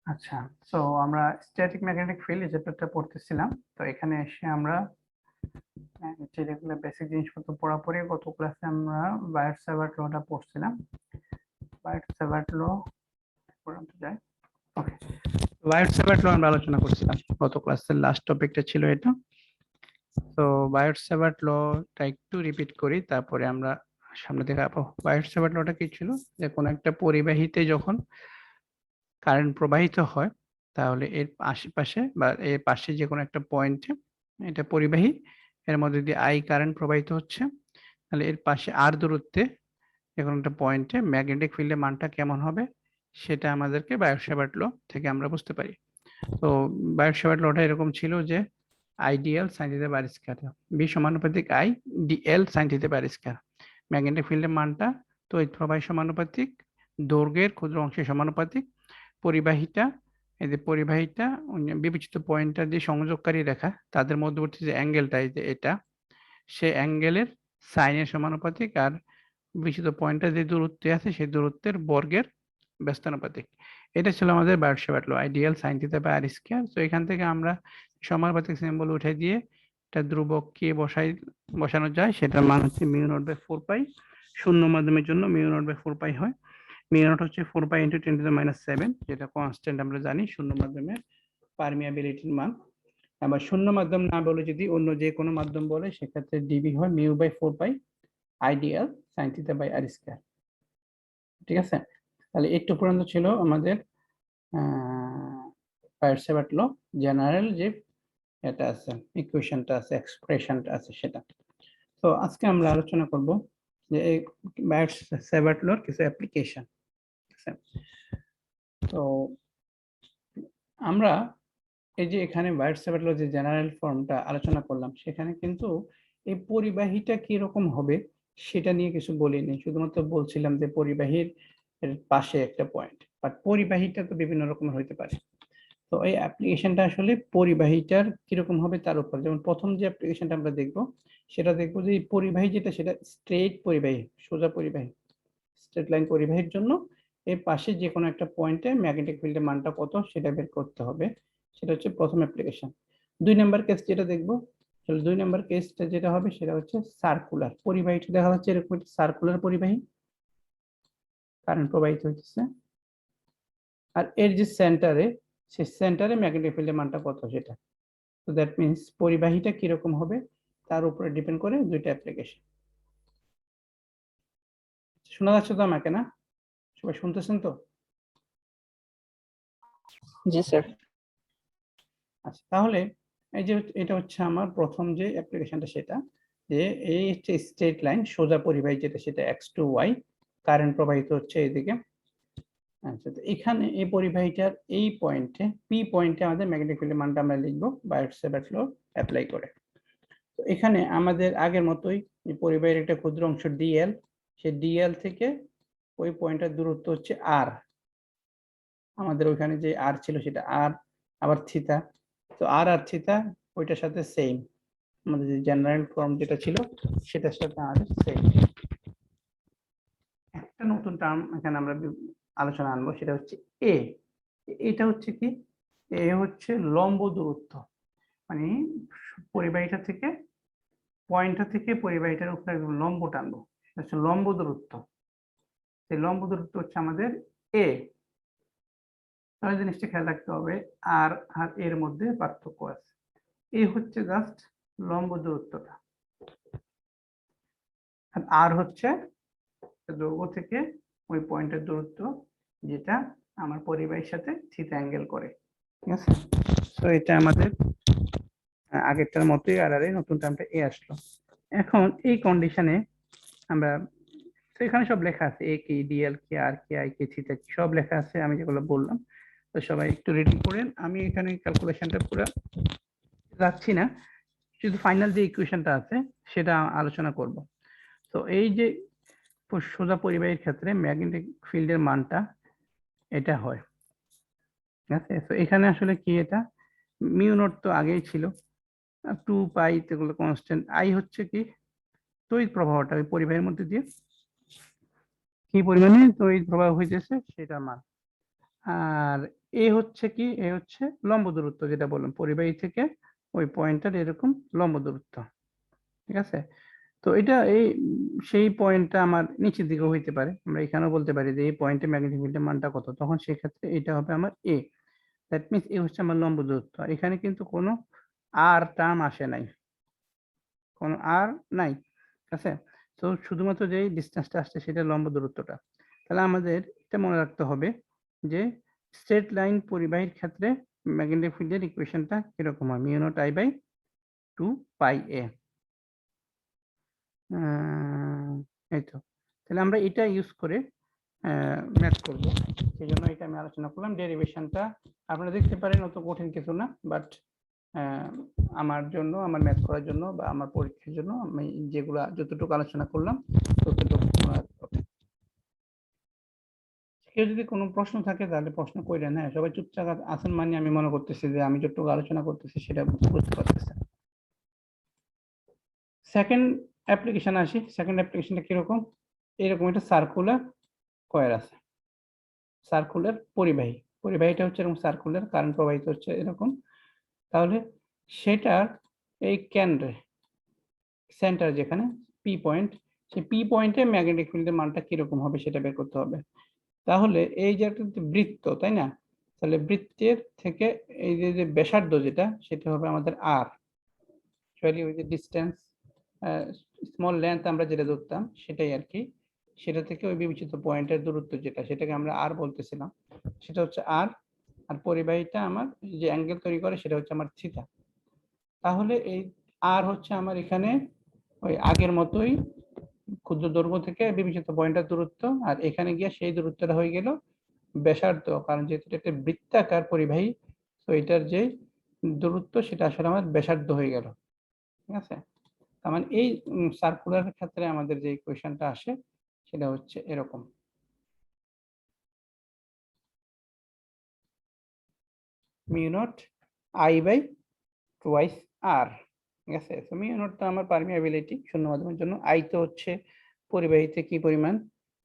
আচ্ছা, সো আমরা static magnetic field এই চ্যাপ্টারটা পড়তেছিলাম। তো এখানে এসে আমরা যে রেগুলার বেসিক জিনিসপত্র পড়া পরে গত ক্লাসে আমরা বায়ট-স্যাভার্ট লটা পড়ছিলাম। বায়ট-স্যাভার্ট ল পর্যন্ত যাই। ওকে, বায়ট-স্যাভার্ট ল আমরা আলোচনা করছিলাম, গত ক্লাসের লাস্ট টপিকটা ছিল এটা। তো বায়ট-স্যাভার্ট লটা একটু রিপিট করি, তারপরে আমরা সামনে দিকে যাবো। বায়ট-স্যাভার্ট লটা কি ছিল, যে কোনো একটা পরিবাহীতে যখন কারেন্ট প্রবাহিত হয় তাহলে এর আশেপাশে বা এর পাশে যে কোনো একটা পয়েন্টে, এটা পরিবাহী, এর মধ্যে দিয়ে আই কারেন্ট প্রবাহিত হচ্ছে, তাহলে এর পাশে আর দূরত্বে যে কোনো একটা পয়েন্টে ম্যাগনেটিক ফিল্ডের মানটা কেমন হবে সেটা আমাদেরকে বায়ট-স্যাভার্ট ল থেকে আমরা বুঝতে পারি। তো বায়ট-স্যাভার্ট লটা এরকম ছিল যে I DL sine theta by square, B সমানুপাতিক I DL sine theta by square. Magnetic ফিল্ডের মানটা তড়িৎ প্রবাহের সমানুপাতিক, দৈর্ঘ্যের ক্ষুদ্র অংশের সমানুপাতিক, পরিবাহিতা, এই যে পরিবাহিতা বিবেচিত পয়েন্টটা যে সংযোগকারী রেখা তাদের মধ্যবর্তী যে অ্যাঙ্গেলটা, এই যে এটা, সে অ্যাঙ্গেলের সাইনের সমানুপাতিক, আর বিবেচিত পয়েন্টটা যে দূরত্বে আছে সেই দূরত্বের বর্গের ব্যস্তানুপাতিক। এটা ছিল আমাদের Biot Savart law, I DL sine theta by R square. তো এখান থেকে আমরা সমানুপাতিক সিম্বল উঠে দিয়ে একটা ধ্রুবক কে বসানো যায়, সেটার মান হচ্ছে মিউ নট বাই 4 পাই। শূন্য মাধ্যমের জন্য মিউ নট বাই 4 পাই হয়। মিউ নট হচ্ছে 4 পাই ইন্টু 10⁻⁷, যেটা কনস্ট্যান্ট আমরা জানি শূন্য মাধ্যমের পারমিয়াবিলিটির মান। আবার শূন্য মাধ্যম না বলে যদি অন্য যে কোনো মাধ্যম বলে সেক্ষেত্রে ডিবি হয় mu by 4 pi I dl sine theta by R square. ঠিক আছে, তাহলে একটু পর্যন্ত ছিল আমাদের বায়ট-স্যাভার্ট ল, জেনারেল যে এটা আছে, ইকুয়েশনটা আছে, এক্সপ্রেশনটা আছে সেটা। তো আজকে আমরা আলোচনা করব যে এই বায়ট-স্যাভার্ট লর কিছু অ্যাপ্লিকেশন। তো আমরা এই যে এখানে বায়ট-স্যাভার্ট ল যে জেনারেল ফর্মটা আলোচনা করলাম, সেখানে কিন্তু এই পরিবাহীটা কি রকম হবে সেটা নিয়ে কিছু বলিনি, শুধুমাত্র বলছিলাম যে পরিবাহীর পাশে একটা পয়েন্ট, বাট পরিবাহীটা তো বিভিন্ন রকমের হইতে পারে। তো এই অ্যাপ্লিকেশনটা আসলে পরিবাহীটার কিরকম হবে তার উপর। যেমন প্রথম যে অ্যাপ্লিকেশনটা আমরা দেখব, সেটা দেখব যে এই পরিবাহী যেটা, সেটা স্ট্রেট পরিবাহী, সোজা পরিবাহী, স্ট্রেট লাইন পরিবাহীর জন্য এর পাশে যে কোনো একটা পয়েন্টে ম্যাগনেটিক ফিল্ডের মানটা কত সেটা বের করতে হবে। সেটা হচ্ছে প্রথম অ্যাপ্লিকেশন। 2 নাম্বার কেস যেটা দেখব, তাহলে 2 নাম্বার কেসটা যেটা হবে সেটা হচ্ছে সার্কুলার পরিবাহীটা দেখা যাচ্ছে এরকম একটা সার্কুলার পরিবাহী, কারেন্ট প্রবাহিত হচ্ছে, আর এর যে সেন্টারে, সেই সেন্টারে ম্যাগনেটিক ফিল্ডের মানটা কত সেটা। তো দ্যাট মিন্স পরিবাহীটা কিরকম হবে তার উপরে ডিপেন্ড করে দুইটা অ্যাপ্লিকেশন। শোনা যাচ্ছে তো আমাকে? না সবাই শুনতেছেন তো? জি স্যার। আচ্ছা, তাহলে এই যে এটা হচ্ছে আমার প্রথম যে অ্যাপ্লিকেশনটা, সেটা যে এই হচ্ছে স্ট্রেট লাইন সোজা পরিবাহী যেটা, সেটা এক্স টু ওয়াই, কারেন্ট প্রবাহিত হচ্ছে এইদিকে। আচ্ছা, তো এখানে এই পরিবাহীটার এই পয়েন্টে, পি পয়েন্টে আমাদের ম্যাগনেটিক ফিল্ডের মানটা আমরা লিখবো বায়ট-স্যাভার্ট ল অ্যাপ্লাই করে। তো এখানে আমাদের আগের মতোই পরিবাহীর একটা ক্ষুদ্র অংশ ডিএল, সেই ডিএল থেকে ওই পয়েন্টের দূরত্ব হচ্ছে আর, আমাদের ওইখানে যে আর ছিল সেটা আর, আবার থিতা। তো আর আর থিতা ওইটার সাথে সেম, আমাদের যে জেনারেল ফর্ম যেটা ছিল সেটার সাথে আমাদের সেম। একটা নতুন টার্ম এখানে আমরা আলোচনা আনবো, সেটা হচ্ছে এ। এটা হচ্ছে কি, এ হচ্ছে লম্ব দূরত্ব, মানে পরিবাহীটা থেকে, পয়েন্টটা থেকে পরিবাহীটার উপরে একদম লম্ব টানবো, সেটা হচ্ছে লম্ব দূরত্ব। সেই লম্ব দূরত্ব হচ্ছে আমাদের এ। তাহলে জিনিসটা খেয়াল রাখতে হবে, আর আর এর মধ্যে পার্থক্য আছে। এ হচ্ছে জাস্ট লম্ব দূরত্বটা, আর হচ্ছে দৈর্ঘ্য থেকে ওই পয়েন্টের দূরত্ব, যেটা আমার পরিবাহীর সাথে থিটা অ্যাঙ্গেল করে। ঠিক আছে, তো এটা আমাদের আগেরটার মতোই, আর এই নতুন টার্মটা এ আসলো। এখন এই কন্ডিশনে আমরা, তো এখানে সব লেখা আছে, এ কি, ডিএল কি, আর কি, আই কি, থিটা কি, সব লেখা আছে আমি যেগুলো বললাম। তো সবাই একটু রিডিং করেন, আমি এখানে ক্যালকুলেশনটা পুরো যাচ্ছি না, শুধু ফাইনাল যে ইকুয়েশনটা আছে সেটা আলোচনা করব। তো এই যে সোজা পরিবাহীর ক্ষেত্রে ম্যাগনেটিক ফিল্ডের মানটা এটা হয়, ঠিক আছে। তো এখানে আসলে কি, এটা মিউ নট তো আগেই ছিল, 2 পাই এগুলো কনস্ট্যান্ট, আই হচ্ছে কি তড়িৎ প্রবাহটা ওই পরিবাহীর মধ্যে দিয়ে কি পরিমাণে তড়িৎ প্রবাহ হইতেছে সেটার মান, আর এ হচ্ছে কি, এ হচ্ছে লম্ব দূরত্ব, যেটা বললাম পরিবাহী থেকে ওই পয়েন্টটার এরকম লম্ব দূরত্ব। ঠিক আছে, তো এটা এই সেই পয়েন্টটা আমার নিচের দিকে হইতে পারে, আমরা এখানেও বলতে পারি যে এই পয়েন্টে ম্যাগনেটিক ফিল্ডের মানটা কত, তখন সেক্ষেত্রে এটা হবে আমার এ। দ্যাট মিনস এ হচ্ছে আমার লম্ব দূরত্ব। আর এখানে কিন্তু কোনো আর টার্ম আসে নাই, কোনো আর নাই। ঠিক আছে, তো শুধুমাত্র যেই ডিস্টেন্সটা আসছে সেটা লম্ব দূরত্বটা। তাহলে আমাদের এটা মনে রাখতে হবে যে স্ট্রেট লাইন পরিবাহীর ক্ষেত্রে ম্যাগনেটিক ফিল্ডের ইকুয়েশনটা কিরকম হয়, মিউ নট আই বাই 2 পাই এ। এই তো, তাহলে আমরা এটা ইউজ করে ম্যাথ করব, সেই জন্য এটা আমি আলোচনা করলাম। ডেরিভেশনটা আপনারা দেখতে পারেন অত কঠিন কিছু না, বাট আমার জন্য, আমার ম্যাথ করার জন্য বা আমার পরীক্ষার জন্য আমি যেগুলা যতটুকু আলোচনা করলাম ততটুকু মনে রাখতে হবে। কেউ যদি কোনো প্রশ্ন থাকে তাহলে প্রশ্ন করেন। হ্যাঁ, সবাই চুপচাপ আছেন মানে আমি মনে করতেছি যে আমি যতটুকু আলোচনা করতেছি সেটা বুঝতে পারতেছেন। সেকেন্ড অ্যাপ্লিকেশন আসি। সেকেন্ড অ্যাপ্লিকেশনটা কিরকম, এরকম একটা সার্কুলার কয়েল আছে, সার্কুলার পরিবাহী, পরিবাহীটা হচ্ছে এরকম সার্কুলার, কারেন্ট প্রবাহিত হচ্ছে এরকম। তাহলে সেটার এই কেন্দ্রে সেন্টার যেখানে পি পয়েন্ট, সেই পি পয়েন্টে ম্যাগনেটিক ফিল্ডের মানটা কিরকম হবে সেটা বের করতে হবে। তাহলে এই যে একটা বৃত্ত, তাই না, তাহলে বৃত্তের থেকে এই যে ব্যাসার্ধ যেটা, সেটা হবে আমাদের আর, সরি ওই যে ডিস্টেন্স স্মল লেন্থ আমরা যেটা ধরতাম সেটাই আর কি, সেটা থেকে ওই বিবেচিত পয়েন্টের দূরত্ব যেটা, সেটাকে আমরা আর বলতেছিলাম, সেটা হচ্ছে আর। আর পরিবাহীটা আমার যে অ্যাঙ্গেল তৈরি করে সেটা হচ্ছে আমার থিটা। তাহলে এই আর হচ্ছে আমার এখানে ওই আগের মতোই ক্ষুদ্র দৈর্ঘ্য থেকে বিবেচিত পয়েন্টের দূরত্ব, আর এখানে গিয়ে সেই দূরত্বটা হয়ে গেল ব্যাসার্ধ, কারণ যেহেতু এটা একটা বৃত্তাকার পরিবাহী, তো এটার যে দূরত্ব সেটা আসলে আমার ব্যাসার্ধ হয়ে গেল। ঠিক আছে, তার মানে এই সার্কুলার ক্ষেত্রে আমাদের যে ইকুয়েশনটা আসে সেটা হচ্ছে এরকম, mu naught I by twice R. ঠিক আছে, তো মিউ নট তো আমার পারমিয়াবিলিটি শূন্য মাধ্যমের জন্য, আই তো হচ্ছে পরিবাহীতে কি পরিমাণ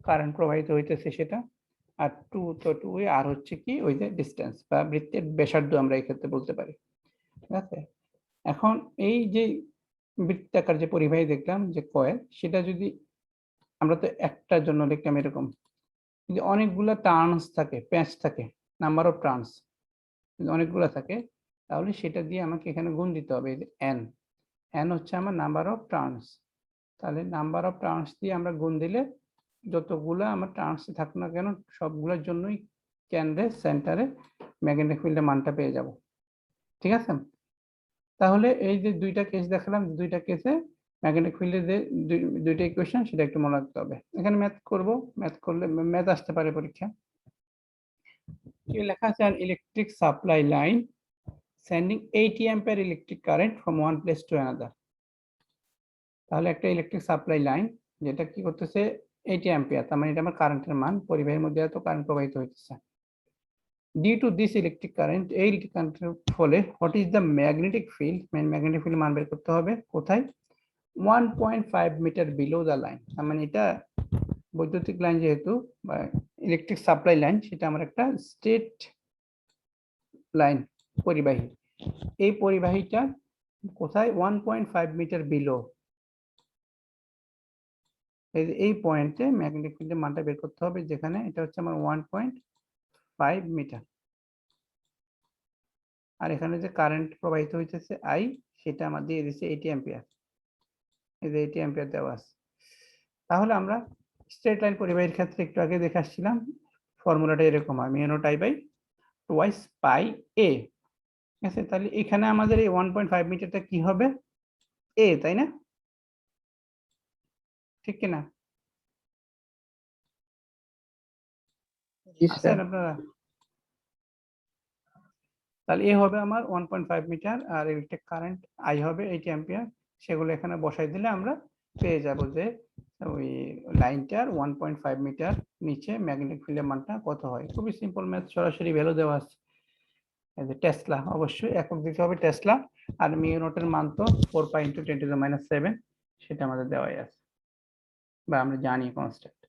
কারেন্ট প্রবাহিত হইতেছে সেটা, আর টু তো টু, আর হচ্ছে কি ওই যে ডিস্টেন্স বা বৃত্তের ব্যাসার্ধ আমরা এই ক্ষেত্রে বলতে পারি। ঠিক আছে, এখন এই যে বৃত্তাকার যে পরিবাহী দেখলাম যে কয়েল, সেটা যদি আমরা তো একটার জন্য দেখলাম এরকম, যদি অনেকগুলো টার্নস থাকে, প্যাচ থাকে, নাম্বার অফ টার্নস যদি অনেকগুলো থাকে, তাহলে সেটা দিয়ে আমাকে এখানে গুণ দিতে হবে, এন, এন হচ্ছে আমার নাম্বার অফ টার্নস। তাহলে নাম্বার অফ টার্নস দিয়ে আমরা গুণ দিলে যতগুলো আমার টার্নস থাকুক না কেন সবগুলোর জন্যই কেন্দ্রে সেন্টারে ম্যাগনেটিক ফিল্ডের মানটা পেয়ে যাব। ঠিক আছে, তাহলে এই যে দুইটা কেস দেখালাম, দুইটা কেসে ম্যাগনেটিক ফিল্ডের যে দুইটা ইকুয়েশন সেটা একটু মনে রাখতে হবে। এখানে ম্যাথ করব, ম্যাথ করলে ম্যাথ আসতে পারে পরীক্ষা। লেখা আছে an electric supply line sending 80 ampere electric current from one place to another। তাহলে একটা ইলেকট্রিক সাপ্লাই লাইন যেটা কি করতেছে 80 অ্যাম্পিয়ার, তার মানে এটা আমার কারেন্টের মান, পরিবাহীর মধ্যে এত কারেন্ট প্রবাহিত হইতেছে। Due to this electric current, এই ইলেকট্রিক কারেন্টের ফলে what is the magnetic field, magnetic field মান বের করতে হবে কোথায়, 1.5 মিটার বিলো দ্য লাইন। তার মানে এটা বৈদ্যুতিক লাইন যেহেতু বা ইলেকট্রিক সাপ্লাই লাইন, সেটা আমার একটা স্ট্রেট লাইন পরিবাহী, এই পরিবাহীটা কোথায় 1.5 মিটার বিলো, এই পয়েন্টে ম্যাগনেটিক ফিল্ডের মানটা বের করতে হবে, যেখানে এটা হচ্ছে আমার 1.5 মিটার, আর এখানে যে কারেন্ট প্রবাহিত হইতেছে আই, সেটা আমার দিয়ে দিচ্ছে 80 অ্যাম্পিয়ার, এই যে 80 অ্যাম্পিয়ার দেওয়া আছে। তাহলে আমরা স্ট্রেট লাইন পরিবাহীর ক্ষেত্রে একটু আগে দেখে আসছিলাম, ফর্মুলাটা এরকম হয়, mu naught I by twice pi a. ঠিক আছে, তাহলে এখানে আমাদের এই 1.5 মিটারটা কি হবে, এ, তাই না, ঠিক কিনা আছেন আপনারা? তাহলে এ হবে আমার 1.5 মিটার, আর ইলেকট্রিক কারেন্ট আই হবে 80 অ্যাম্পিয়ার, সেগুলো এখানে বসাই দিলে আমরা পেয়ে যাব যে ওই লাইনটার 1.5 মিটার নিচে ম্যাগনেটিক ফিল্ডের মানটা কত হয়। খুবই সিম্পল ম্যাথ, সরাসরি ভ্যালু দেওয়া আছে, এই যে টেসলা, অবশ্যই একক দিতে হবে টেসলা, আর মিউ নটের মান তো 4 পাই ইনটু 10⁻⁷, সেটা আমাদের দেওয়াই আছে বা আমরা জানি কনস্ট্যান্ট।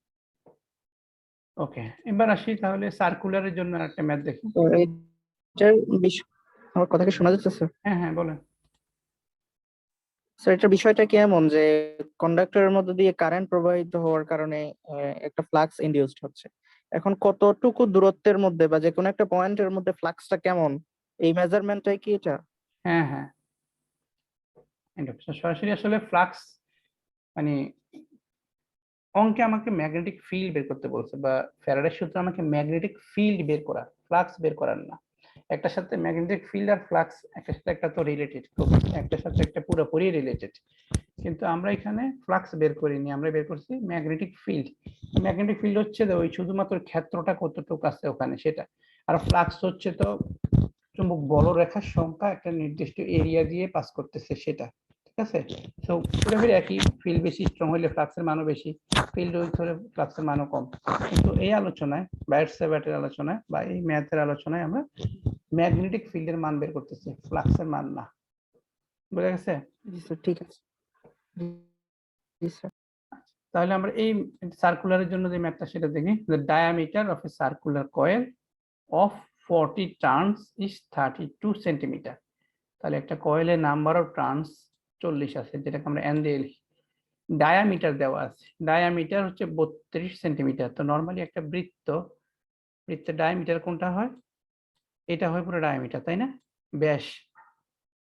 ওকে, এবার আসি তাহলে সার্কুলারের জন্য একটা ম্যাথ দেখি। তো এটার আমার কথা কি শোনা যাচ্ছে স্যার? হ্যাঁ হ্যাঁ বলেন। স্যার এটার বিষয়টা কি এমন যে কন্ডাক্টরের মধ্যে দিয়ে কারেন্ট প্রবাহিত হওয়ার কারণে একটা ফ্লাক্স ইনডিউসড হচ্ছে। এখন কতটুকু দূরত্বের মধ্যে বা যে কোনো একটা পয়েন্টের মধ্যে ফ্লাক্সটা কেমন, এই মেজারমেন্টটাই কি এটা? হ্যাঁ হ্যাঁ, এটা সরাসরি আসলে ফ্লাক্স মানে অঙ্কে আমাকে ম্যাগনেটিক ফিল্ড বের করতে বলছে, বা ফ্যারাডের সূত্র আমাকে ম্যাগনেটিক ফিল্ড বের করা, ফ্লাক্স বের করার না। একটার সাথে ম্যাগনেটিক ফিল্ড আর ফ্লাক্স একটার সাথে একটা তো রিলেটেড, একটার সাথে একটা পুরোপুরি রিলেটেড। কিন্তু আমরা এখানে ফ্লাক্স বের করিনি, আমরা বের করছি ম্যাগনেটিক ফিল্ড। ম্যাগনেটিক ফিল্ড হচ্ছে ওই শুধুমাত্র ক্ষেত্রটা কতটুকু আছে ওখানে সেটা, আর ফ্লাক্স হচ্ছে তো চুম্বক বলরেখার সংখ্যা একটা নির্দিষ্ট এরিয়া দিয়ে পাস করতেছে সেটা। ঠিক আছে, তো পুরোপুরি একই, ফিল্ড বেশি স্ট্রং হলে ফ্লাক্সের মানও বেশি, ফিল্ড উইক হলে ফ্লাক্সের মানও কম। কিন্তু এই আলোচনায় বায়ার-স্যাভার্টের আলোচনায় বা এই ম্যাথের আলোচনায় আমরা ম্যাগনেটিক ফিল্ডের মান বের করতেছি, ফ্লাক্সের মান না। বুঝা গেছে? জি স্যার, ঠিক আছে। জি স্যার। তাহলে আমরা এই সার্কুলারের জন্য যে ম্যাথটা সেটা দেখি। The diameter of A circular coil of 40 turns is 32 centimetre. তাহলে একটা কয়েলের নাম্বার অফ টার্নস 40 আছে, যেটাকে আমরা এন দিয়ে লিখি। ডায়ামিটার দেওয়া আছে, ডায়ামিটার হচ্ছে 32 সেন্টিমিটার। তো নর্মালি একটা বৃত্তের ডায়ামিটার কোনটা হয়? এটা হয় পুরো ডায়ামিটার, তাই না? ব্যাস,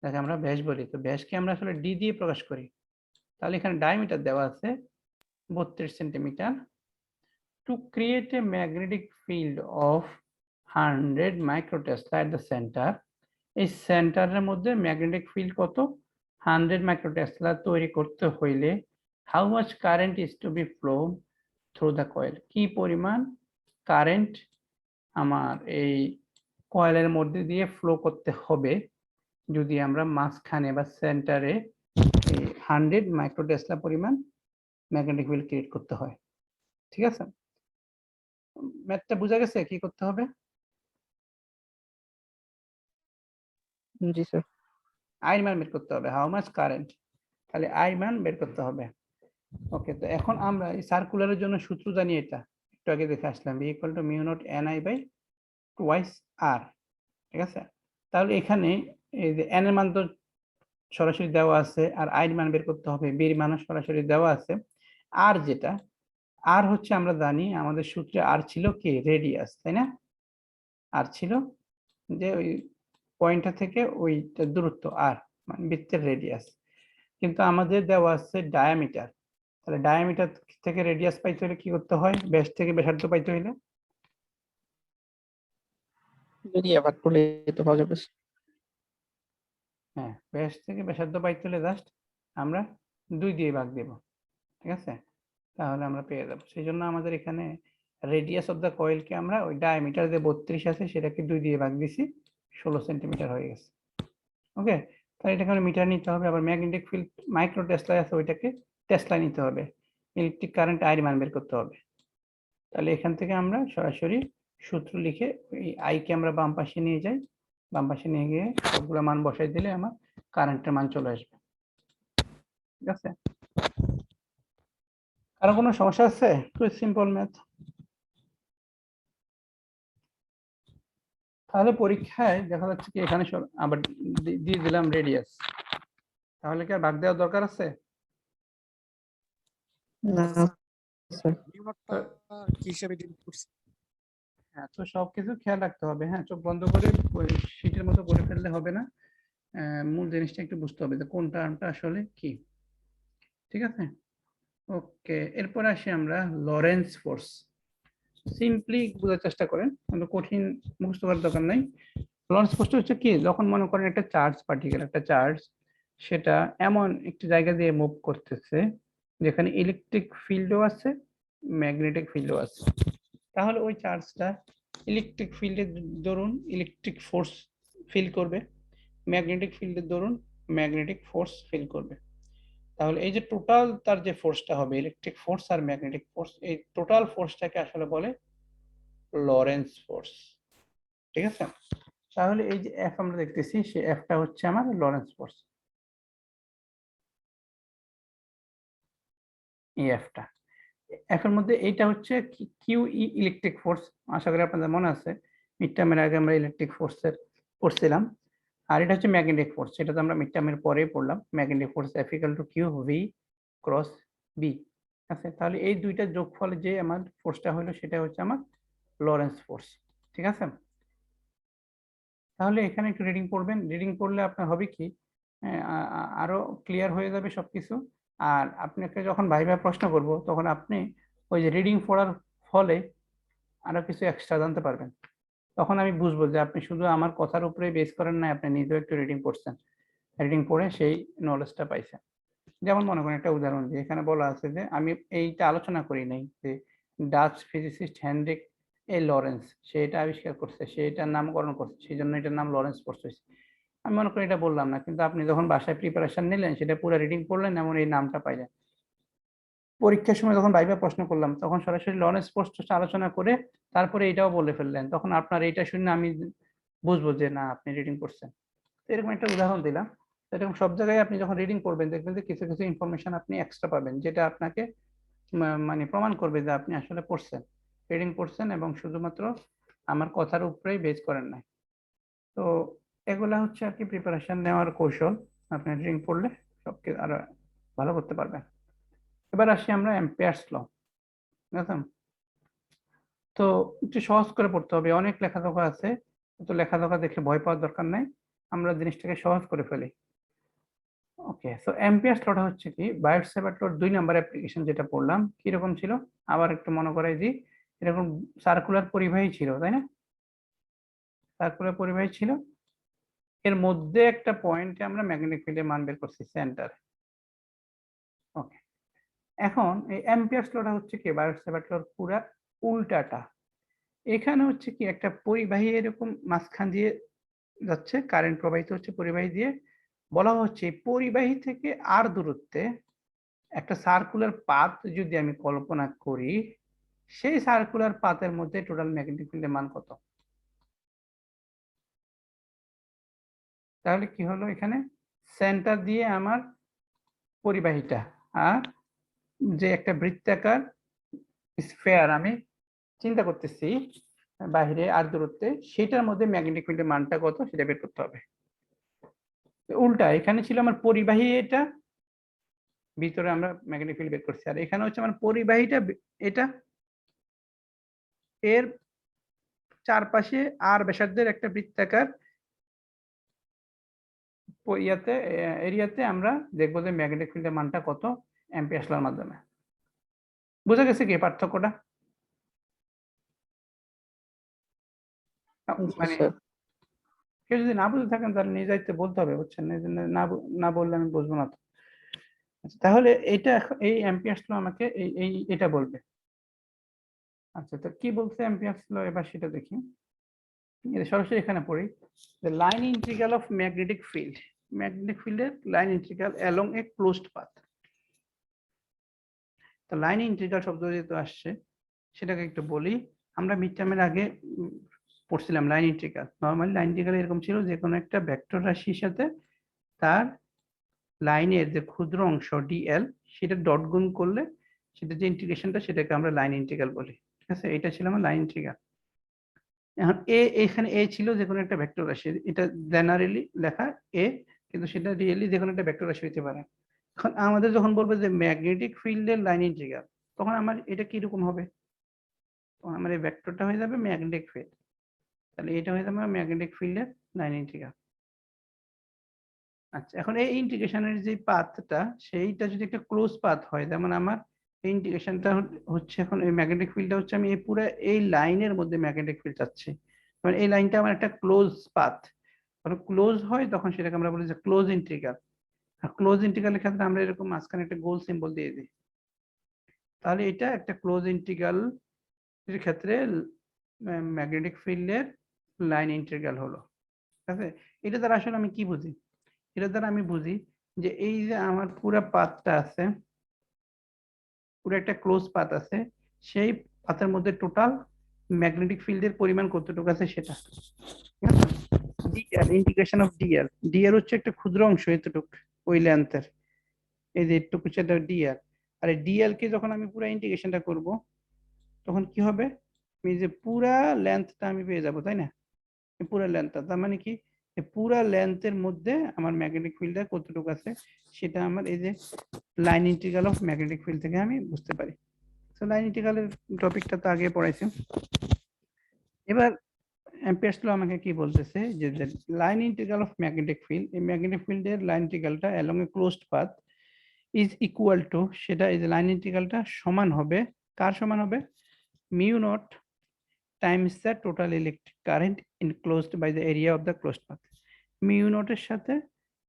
যাকে আমরা ব্যাস বলি। তো ব্যাসকে আমরা আসলে ডি দিয়ে প্রকাশ করি। তাহলে এখানে ডায়ামিটার দেওয়া আছে 32 centimetre. To create a magnetic field of 100 microtesla at the center, এই সেন্টারের মধ্যে ম্যাগনেটিক ফিল্ড কত? 100 মাইক্রোটেসলা তৈরি করতে হইলে how much current is to be flow through the coil, কি পরিমাণ কারেন্ট আমার এই কয়েলের মধ্যে দিয়ে ফ্লো করতে হবে যদি আমরা মাঝখানে বা সেন্টারে 100 মাইক্রোটেসলা পরিমাণ ম্যাগনেটিক ফিল্ড ক্রিয়েট করতে হয়। ঠিক আছে, ম্যাথটা বোঝা গেছে কি করতে হবে? জি স্যার। আই মান বের করতে হবে, হাউ মাচ কারেন্ট, তাহলে আই মান বের করতে হবে। ওকে, তো এখন আমরা এই সার্কুলারের জন্য সূত্র জানি, এটা একটু আগে দেখে আসলাম, B equal to mu naught N I by twice R. ঠিক আছে, তাহলে এখানে এই যে এন এর মান তো সরাসরি দেওয়া আছে, আর আই এর মান বের করতে হবে, বি এর মান সরাসরি দেওয়া আছে। আর যেটা আর হচ্ছে আমরা জানি আমাদের সূত্রে আর ছিল কি রেডিয়াস, তাই না? আর ছিল যে ওই পয়েন্টটা থেকে ওইটা দূরত্ব আর, মানে বৃত্তের রেডিয়াস। কিন্তু আমাদের দেওয়া আছে ডায়ামিটার, তাহলে ডায়ামিটার থেকে রেডিয়াস পাইতে হলে কি করতে হয়? ব্যাস থেকে ব্যাসার্ধ পাইতে হইলে যদি ভাগ করলে তো পাওয়া যাবে। হ্যাঁ, ব্যাস থেকে ব্যাসার্ধ পাইতে হলে জাস্ট আমরা 2 দিয়ে ভাগ দেব। ঠিক আছে, তাহলে আমরা পেয়ে যাবো। সেই জন্য আমাদের এখানে রেডিয়াস অফ দ্য কয়েলকে আমরা ওই ডায়ামিটার যে 32 আছে সেটাকে 2 দিয়ে ভাগ দিছি, 16 সেন্টিমিটার হয়ে গেছে। ওকে, তাহলে এটাকে আমরা মিটার নিতে হবে। আবার ম্যাগনেটিক ফিল্ড মাইক্রো টেসলা আছে, ওইটাকে টেসলা নিতে হবে। ইলেকট্রিক কারেন্ট আই এর মান বের করতে হবে। তাহলে এখান থেকে আমরা সরাসরি সূত্র লিখে এই আই কে আমরা বাম পাশে নিয়ে যাই, বাম পাশে নিয়ে গিয়ে সবগুলো মান বসাই দিলে আমার কারেন্টের মান চলে আসবে। ঠিক আছে, কারো কোনো সমস্যা আছে? খুব সিম্পল ম্যাথ। তাহলে পরীক্ষায় দেখা যাচ্ছে কি এখানে আবার দিয়ে দিলাম রেডিয়াস, তাহলে কি আর ভাগ দেওয়ার দরকার আছে? না স্যার। কি হিসাবে ডিল করছি? হ্যাঁ, তো সবকিছু খেয়াল রাখতে হবে। হ্যাঁ, চোখ বন্ধ করে শীটের মতো করে ফেললে হবে না, মূল জিনিসটা একটু বুঝতে হবে যে কোন টার্মটা আসলে কি। ঠিক আছে, ওকে, এরপর আসি আমরা লরেন্স ফোর্স। সিম্পলি বোঝার চেষ্টা করেন, কোনো কঠিন মুখস্থ করার দরকার নাই। লরেন্স ফোর্সটা হচ্ছে কি, যখন মনে করেন একটা চার্জ পার্টিকেল, একটা চার্জ সেটা এমন একটি জায়গা দিয়ে মুভ করতেছে যেখানে ইলেকট্রিক ফিল্ডও আছে, ম্যাগনেটিক ফিল্ডও আছে, তাহলে ওই চার্জটা ইলেকট্রিক ফিল্ডের দরুন ইলেকট্রিক ফোর্স ফিল করবে, ম্যাগনেটিক ফিল্ডের দরুন ম্যাগনেটিক ফোর্স ফিল করবে। তাহলে এই যে টোটাল তার যে ফোর্সটা হবে, ইলেকট্রিক ফোর্স আর ম্যাগনেটিক ফোর্স, এই টোটাল ফোর্সটাকে আসলে বলে লরেন্স ফোর্স। ঠিক আছে, তাহলে এই যে এফ আমরা দেখতেছি, সেই এফটা হচ্ছে আমার লরেন্স ফোর্স, এই এফটা। এর মধ্যে এইটা হচ্ছে কিউ ইলেকট্রিক ফোর্স, আশা করি আপনাদের মনে আছে মিড টার্মের আগে আমরা ইলেকট্রিক ফোর্সের পড়ছিলাম। আর এটা হচ্ছে ম্যাগনেটিক ফোর্স, সেটা তো আমরা মিড টার্মের পরেই পড়লাম। Magnetic force F equal to q v cross B আছে। তাহলে এই দুইটা যোগফলে যে আমার ফোর্সটা হলো সেটা হচ্ছে আমার লরেন্স ফোর্স, ঠিক আছে। তাহলে এখানে একটু রিডিং পড়বেন, রিডিং পড়লে আপনার হবে কি আরো ক্লিয়ার হয়ে যাবে সবকিছু। আর আপনাকে যখন ভাইভা প্রশ্ন করব তখন আপনি ওই যে রিডিং পড়ার ফলে আরো কিছু এক্সট্রা জানতে পারবেন। তখন আমি বুঝবো যে আপনি শুধু আমার কথার উপরে বেস করেন না, আপনি নিজেও একটু রিডিং পড়ছেন, রিডিং পড়ে সেই নলেজটা পাইছেন। যেমন মনে করেন একটা উদাহরণ দিয়ে এখানে বলা আছে যে আমি এইটা আলোচনা করি নাই যে ডাচ ফিজিসিস্ট হেনরিক এ লরেন্স সে এটা আবিষ্কার করছে, সে এটার নামকরণ করছে, সেই জন্য এটার নাম লরেন্স ফোর্স হয়েছে। আমি মনে করি এটা বললাম না, কিন্তু আপনি যখন বাসায় প্রিপারেশন নিলেন সেটা পুরো রিডিং পড়লেন, এমন এই নামটা পাইলেন। পরীক্ষার সময় যখন ভাইভা প্রশ্ন করলাম তখন সরাসরি লরেন্স ফোর্সটা আলোচনা করে তারপরে এটাও বলে ফেললেন, তখন আপনার এইটা শুনে আমি বুঝবো যে না আপনি রিডিং করছেন। এরকম একটা উদাহরণ দিলাম। এরকম সব জায়গায় আপনি যখন রিডিং করবেন দেখবেন যে কিছু কিছু ইনফরমেশন আপনি এক্সট্রা পাবেন, যেটা আপনাকে মানে প্রমাণ করবে যে আপনি আসলে পড়ছেন, রিডিং পড়ছেন এবং শুধুমাত্র আমার কথার উপরেই বেস করেন নাই। তো এগুলা হচ্ছে আর কি প্রিপারেশন নেওয়ার কৌশল, আপনি রিডিং পড়লে সবকিছু আরো ভালো করতে পারবেন। এবার আসি আমরা অ্যাম্পিয়ার্স ল, বুঝলেন? তো একটু সহজ করে পড়তে হবে, অনেক লেখাজোখা আছে, তো লেখাজোখা দেখে ভয় পাওয়ার দরকার নাই, আমরা জিনিসটাকে সহজ করে ফেলি। ওকে, সো অ্যাম্পিয়ার্স লটা হচ্ছে কি বায়োট-স্যাভার্ট লর 2 নাম্বার অ্যাপ্লিকেশন যেটা পড়লাম কি রকম ছিল আবার একটু মনে করাই দিই। এরকম সার্কুলার পরিবাহী ছিল, তাই না? সার্কুলার পরিবাহী ছিল, এর মধ্যে একটা পয়েন্টে আমরা ম্যাগনেটিক ফিল্ডের মান বের করছি সেন্টার। ওকে, এখন এই অ্যাম্পিয়ার্স লটা হচ্ছে কি বায়োট-স্যাভার্ট লর পুরা উল্টাটা। এখানে হচ্ছে কি একটা পরিবাহী এরকম মাঝখান দিয়ে যাচ্ছে, কারেন্ট প্রবাহিত হচ্ছে পরিবাহী দিয়ে। বলা হচ্ছে পরিবাহী থেকে আর দূরত্বে একটা সার্কুলার পাথ যদি আমি কল্পনা করি, সেই সার্কুলার পাথের মধ্যে টোটাল ম্যাগনেটিক ফিল্ডের মান কত? তাহলে কি হলো, এখানে সেন্টার দিয়ে আমার পরিবাহীটা আর যে একটা বৃত্তাকার স্ফেয়ার আমি চিন্তা করতেছি বাইরে আর দূরত্বে, সেটার মধ্যে ম্যাগনেটিক ফিল্ডের মানটা কত সেটা বের করতে হবে। উল্টা এখানে ছিল আমার পরিবাহী, এটা ভিতরে আমরা ম্যাগনেটিক ফিল্ড বের করছি, আর এখানে হচ্ছে আমার পরিবাহীটা এটা, এর চারপাশে আর ব্যাসার্ধের একটা বৃত্তাকার ইয়াতে এরিয়াতে আমরা দেখবো যে ম্যাগনেটিক ফিল্ডের মানটা কত অ্যাম্পিয়ার্স লর মাধ্যমে। বুঝা গেছে কি পার্থক্যটা? মানে কেউ যদি না বুঝে থাকেন তাহলে নিজ দায়িত্বে বলতে হবে, বুঝছেন? না বললে আমি বুঝবো না তো। আচ্ছা, তাহলে এটা এই অ্যাম্পিয়ার্স ল আমাকে এই এটা বলবে। আচ্ছা, তো কি বলছে অ্যাম্পিয়ার্স ল এবার সেটা দেখি। সরাসরি এখানে পড়ি, the line integral of magnetic field, magnetic ফিল্ডের line integral along a closed path। তো লাইন ইন্টিগ্রাল শব্দ যেহেতু আসছে সেটাকে একটু বলি। আমরা মিড টার্মের আগে পড়ছিলাম line integral. Normally line integral এরকম ছিল, যে কোনো একটা ভেক্টর রাশির সাথে তার লাইনের যে ক্ষুদ্র অংশ ডিএল সেটা ডট গুণ করলে সেটা যে ইন্টিগ্রেশনটা সেটাকে আমরা লাইন ইন্টিগ্রাল বলি, ঠিক আছে? এটা ছিল আমার লাইন ইন্টিগ্রাল। এখন এখানে এ ছিল যে কোনো একটা ভেক্টর রাশি, এটা জেনারেলি লেখা এ, কিন্তু সেটা রিয়েলি যে কোনো একটা ভেক্টর রাশি হতে পারে। এখন আমাদের যখন বলবো যে ম্যাগনেটিক ফিল্ডের লাইন ইন্টিগ্রাল, তখন আমার এটা কি রকম হবে? তখন আমার এই ভেক্টরটা হয়ে যাবে ম্যাগনেটিক ফিল্ড, তাহলে এটা হয়ে যাবে ম্যাগনেটিক ফিল্ডের লাইন ইন্টিগ্রাল। আচ্ছা, এখন এই ইন্টিগ্রেশনের যে পাথটা সেইটা যদি একটা ক্লোজ পাথ হয়, যেমন আমার এই ইন্টিগ্রেশনটা হচ্ছে এখন এই ম্যাগনেটিক ফিল্ডটা হচ্ছে আমি এই পুরো এই লাইনের মধ্যে ম্যাগনেটিক ফিল্ড চাচ্ছি, মানে এই লাইনটা আমার একটা ক্লোজ পাথ। যখন ক্লোজ হয় তখন সেটাকে আমরা বলি যে ক্লোজ ইন্টিগ্রাল। আর ক্লোজ ইন্টিগ্রালের ক্ষেত্রে আমরা এরকম মাঝখানে একটা গোল সিম্বল দিয়ে দিই। তাহলে এটা একটা ক্লোজ ইন্টিগ্রাল এর ক্ষেত্রে ম্যাগনেটিক ফিল্ডের লাইন ইন্টিগ্রাল হলো, ঠিক আছে? এটা দ্বারা আসলে আমি কি বুঝি? এটা দ্বারা আমি বুঝি যে এই যে আমার পুরো পাথটা আছে, পুরো একটা ক্লোজ পাথ আছে, সেই পাথের মধ্যে টোটাল ম্যাগনেটিক ফিল্ডের পরিমাণ কতটুকু আছে সেটা, DL integration of DL. DL হচ্ছে একটা ক্ষুদ্র অংশ এতটুকু ওই লেন্থের, এই যে এটুকু সেটা ডিএল। আর এই ডিএল কে যখন আমি পুরো ইন্টিগ্রেশনটা করব তখন কি হবে, আমি যে পুরা লেন্থটা আমি পেয়ে যাব, তাই না? এই পুরা লেন্থটা তার মানে কি, এই পুরা লেন্থের মধ্যে আমার ম্যাগনেটিক ফিল্ডটা কতটুকু আছে সেটা আমার এই যে line integral of magnetic field থেকে আমি বুঝতে পারি। তো লাইন ইন্টিগ্রালের টপিকটা তো আগে পড়াইছি। এবার অ্যাম্পিয়ারস ল আমাকে কি বলতেছে যে line integral of magnetic field, এই ম্যাগনেটিক ফিল্ডের লাইন ইন্টিগ্রালটা along a closed path is equal to, সেটা এই যে লাইন ইন্টিগ্রালটা সমান হবে, কার সমান হবে, mu naught times the total electric current enclosed by the area of the closed path। Mu নটের সাথে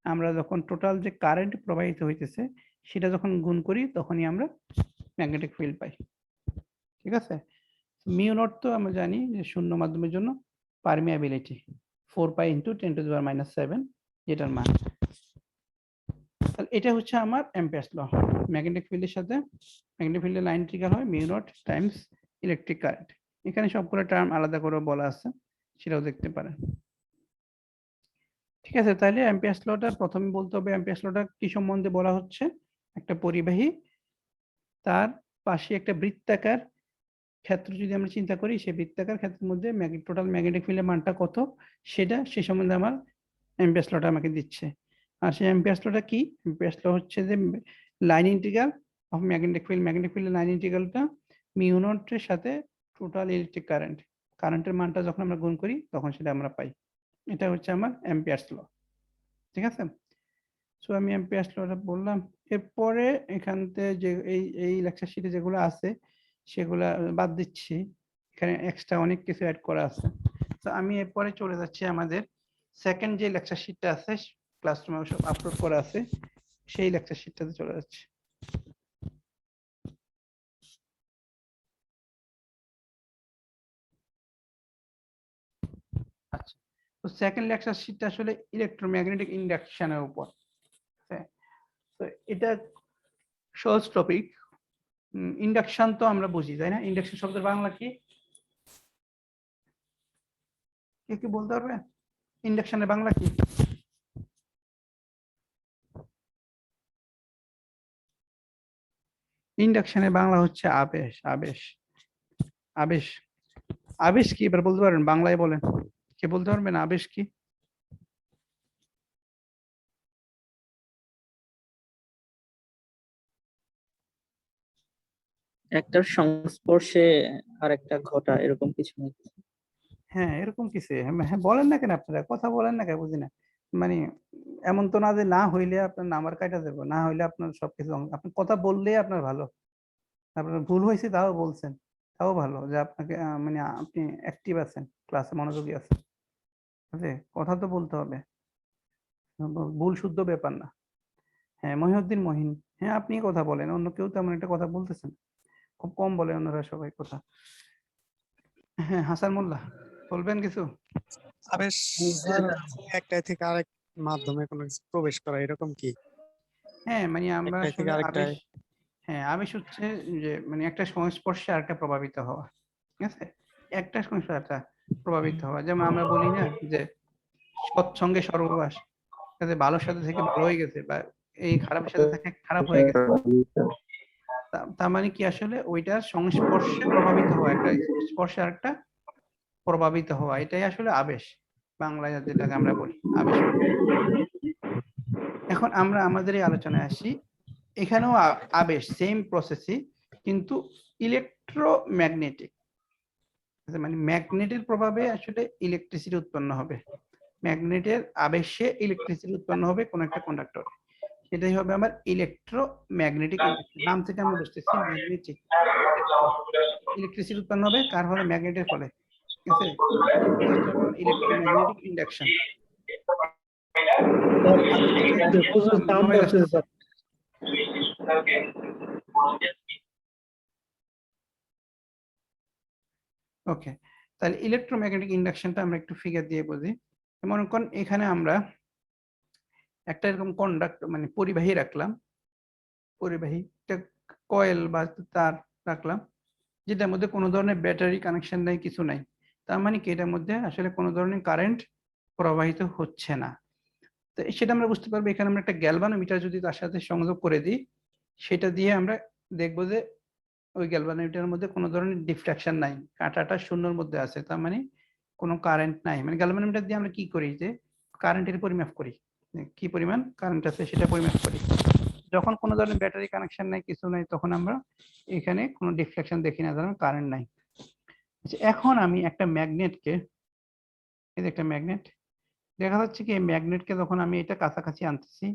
আমরা যখন টোটাল যে কারেন্ট প্রবাহিত হইতেছে সেটা যখন গুণ করি তখনই আমরা ম্যাগনেটিক ফিল্ড পাই। ঠিক আছে, মিউ নট তো আমরা জানি যে শূন্য মাধ্যমের জন্য পারমিয়াবিলিটি 4 পাই ইন্টু 10⁻⁷ যেটার মান। তাহলে এটা হচ্ছে আমার অ্যাম্পিয়ারস ল। ম্যাগনেটিক ফিল্ডের সাথে ম্যাগনেটিক ফিল্ডের লাইন ইন্টিগ্রাল হয় mu naught Times electric current. এখানে সবগুলো টার্ম আলাদা করে বলা আছে, সেটাও দেখতে পারেন। ঠিক আছে, তাহলে অ্যাম্পিয়ারস লটা প্রথমে বলতে হবে অ্যাম্পিয়ারস লটা কি সম্বন্ধে বলা হচ্ছে, একটা পরিবাহী তার পাশে একটা বৃত্তাকার ক্ষেত্র যদি আমরা চিন্তা করি, সেই বৃত্তাকার ক্ষেত্রের মধ্যে টোটাল ম্যাগনেটিক ফিল্ডের মানটা কত সেটা সে সম্বন্ধে আমার অ্যাম্পিয়ারস লটা আমাকে দিচ্ছে। আর সেই অ্যাম্পিয়ারস লটা কি, অ্যাম্পিয়ারস ল হচ্ছে যে line integral of magnetic field, magnetic ফিল্ডের লাইন ইন্টিগ্রালটা মিউ নটের সাথে টোটাল ইলেকট্রিক কারেন্টের মানটা যখন আমরা গুণ করি তখন সেটা আমরা পাই। এটা হচ্ছে আমার অ্যাম্পিয়ারস ল। ঠিক আছে, সো আমি অ্যাম্পিয়ারস লটা বললাম। এরপরে এখান থেকে যে এই লেকচার শিটে যেগুলো আছে সেগুলা বাদ দিচ্ছি, এখানে এক্সট্রা অনেক কিছু অ্যাড করা আছে। তো আমি এরপরে চলে যাচ্ছি আমাদের সেকেন্ড যে লেকচার শিটটা আছে, ক্লাসরুমে সব আপলোড করা আছে, সেই লেকচার শিটটাতে চলে যাচ্ছি। আচ্ছা, তো সেকেন্ড লেকচার শিটটা আসলে ইলেকট্রোম্যাগনেটিক ইন্ডাকশনের উপর। তো এটা সহজ টপিক। ইন্ডাকশন তো আমরা বুঝি, তাই না? ইন্ডাকশন শব্দের বাংলা কি, কে কি বলতে পারবে? ইন্ডাকশনের বাংলা কি? ইন্ডাকশনের বাংলা হচ্ছে আবেশ। আবেশ আবেশ আবেশ কি এবার বলতে পারবেন? বাংলায় বলেন, কে বলতে পারবেন আবেশ কি? একটার সংস্পর্শে আরেকটা ঘটা, এরকম কিছু নাকি? হ্যাঁ, এরকম কিছু। হ্যাঁ, বলেন না কেন, আপনারা কথা বলেন না কেন, বুঝি না। মানে এমন তো না যে না হইলে আপনার নাম্বার কাটা দেবো, না হইলে আপনার সবকিছু আপনি কথা বললেই আপনার ভালো। আপনার ভুল হয়েছে তাও বলছেন, তাও ভালো যে আপনাকে মানে আপনি অ্যাক্টিভ আছেন, ক্লাসে মনোযোগী আছেন। বুঝলে, কথা তো বলতে হবে, ভুল শুদ্ধ ব্যাপার না। হ্যাঁ, মহিউদ্দিন মহিন, হ্যাঁ আপনি কথা বলেন, অন্য কেউ তেমন একটা কথা বলতেছেন, খুব কম বলে অন্যরা সবাই কথা। হ্যাঁ, হাসান মোল্লা বলবেন কিছু? আবেশ একটা থেকে আরেক মাধ্যমে কোনো কিছু প্রবেশ করা, এরকম কি? হ্যাঁ, মানে আমরা একটাই থেকে আসলে আরেকটায়। আবেশ, হ্যাঁ আবেশ হচ্ছে যে মানে একটা সংস্পর্শে আরেকটা প্রভাবিত হওয়া। ঠিক আছে, একটা সংস্পর্শে আরেকটা প্রভাবিত হওয়া, যেমন আমরা বলি না যে সৎসঙ্গে সর্ববাস, কাজে ভালোর সাথে থেকে ভালো হয়ে গেছে, বা এই খারাপের সাথে থেকে খারাপ হয়ে গেছে। তার মানে কি, আসলে ওইটার সংস্পর্শে প্রভাবিত হওয়া, একটা স্পর্শে আরেকটা প্রভাবিত হওয়া, এটাই আসলে আবেশ, বাংলায় যেটাকে আমরা বলি আবেশ। এখন আমরা আমাদের এই আলোচনায় আসি, এখানেও আবেশ সেম প্রসেসই, কিন্তু ইলেকট্রোম্যাগনেটিক, মানে ম্যাগনেটের প্রভাবে আসলে ইলেকট্রিসিটি উৎপন্ন হবে, ম্যাগনেটের আবেশে ইলেকট্রিসিটি উৎপন্ন হবে কোন একটা কন্ডাক্টর, সেটাই হবে আমার ইলেকট্রোম্যাগনেটিক ইন্ডাকশন। নাম থেকে আমরা বুঝতেছি ম্যাগনেটিক, ইলেকট্রিসিটি উৎপন্ন হবে কার ফলে? ম্যাগনেটের ফলে। ঠিক আছে, ইলেকট্রোম্যাগনেটিক ইন্ডাকশন। ওকে, তাহলে ইলেকট্রোম্যাগনেটিক ইন্ডাকশনটা আমরা একটু ফিগার দিয়ে বুঝি। মনে করেন এখানে আমরা একটা এরকম কন্ডাক্ট মানে পরিবাহী রাখলাম, পরিবাহী একটা কয়েল বা তার রাখলাম, যেটার মধ্যে কোনো ধরনের ব্যাটারি কানেকশন নাই, কিছু নাই। তার মানে কি, এটার মধ্যে আসলে কোনো ধরনের কারেন্ট প্রবাহিত হচ্ছে না। তো সেটা আমরা বুঝতে পারবো, এখানে আমরা একটা গ্যালভানোমিটার যদি তার সাথে সংযোগ করে দিই, সেটা দিয়ে আমরা দেখবো যে ওই গ্যালভানোমিটারের মধ্যে কোনো ধরনের ডিফ্রাকশন নাই, কাঁটাটা শূন্যর মধ্যে আছে, তার মানে কোনো কারেন্ট নাই। মানে গ্যালভানোমিটার দিয়ে আমরা কি করি, যে কারেন্টের পরিমাপ করি, কি পরিমাণ কারেন্ট আছে সেটা পরিমাপ করি। যখন কোনো ধরনের ব্যাটারি কানেকশন নাই, কিছু নাই, তখন আমরা এখানে কোনো ডিফ্লেকশন দেখি না, ধরুন কারেন্ট নাই। এখন আমি একটা ম্যাগনেটকে, এই যে একটা ম্যাগনেট, দেখা যাচ্ছে কি এই ম্যাগনেটকে যখন আমি এটা কাছাকাছি আনতেছি,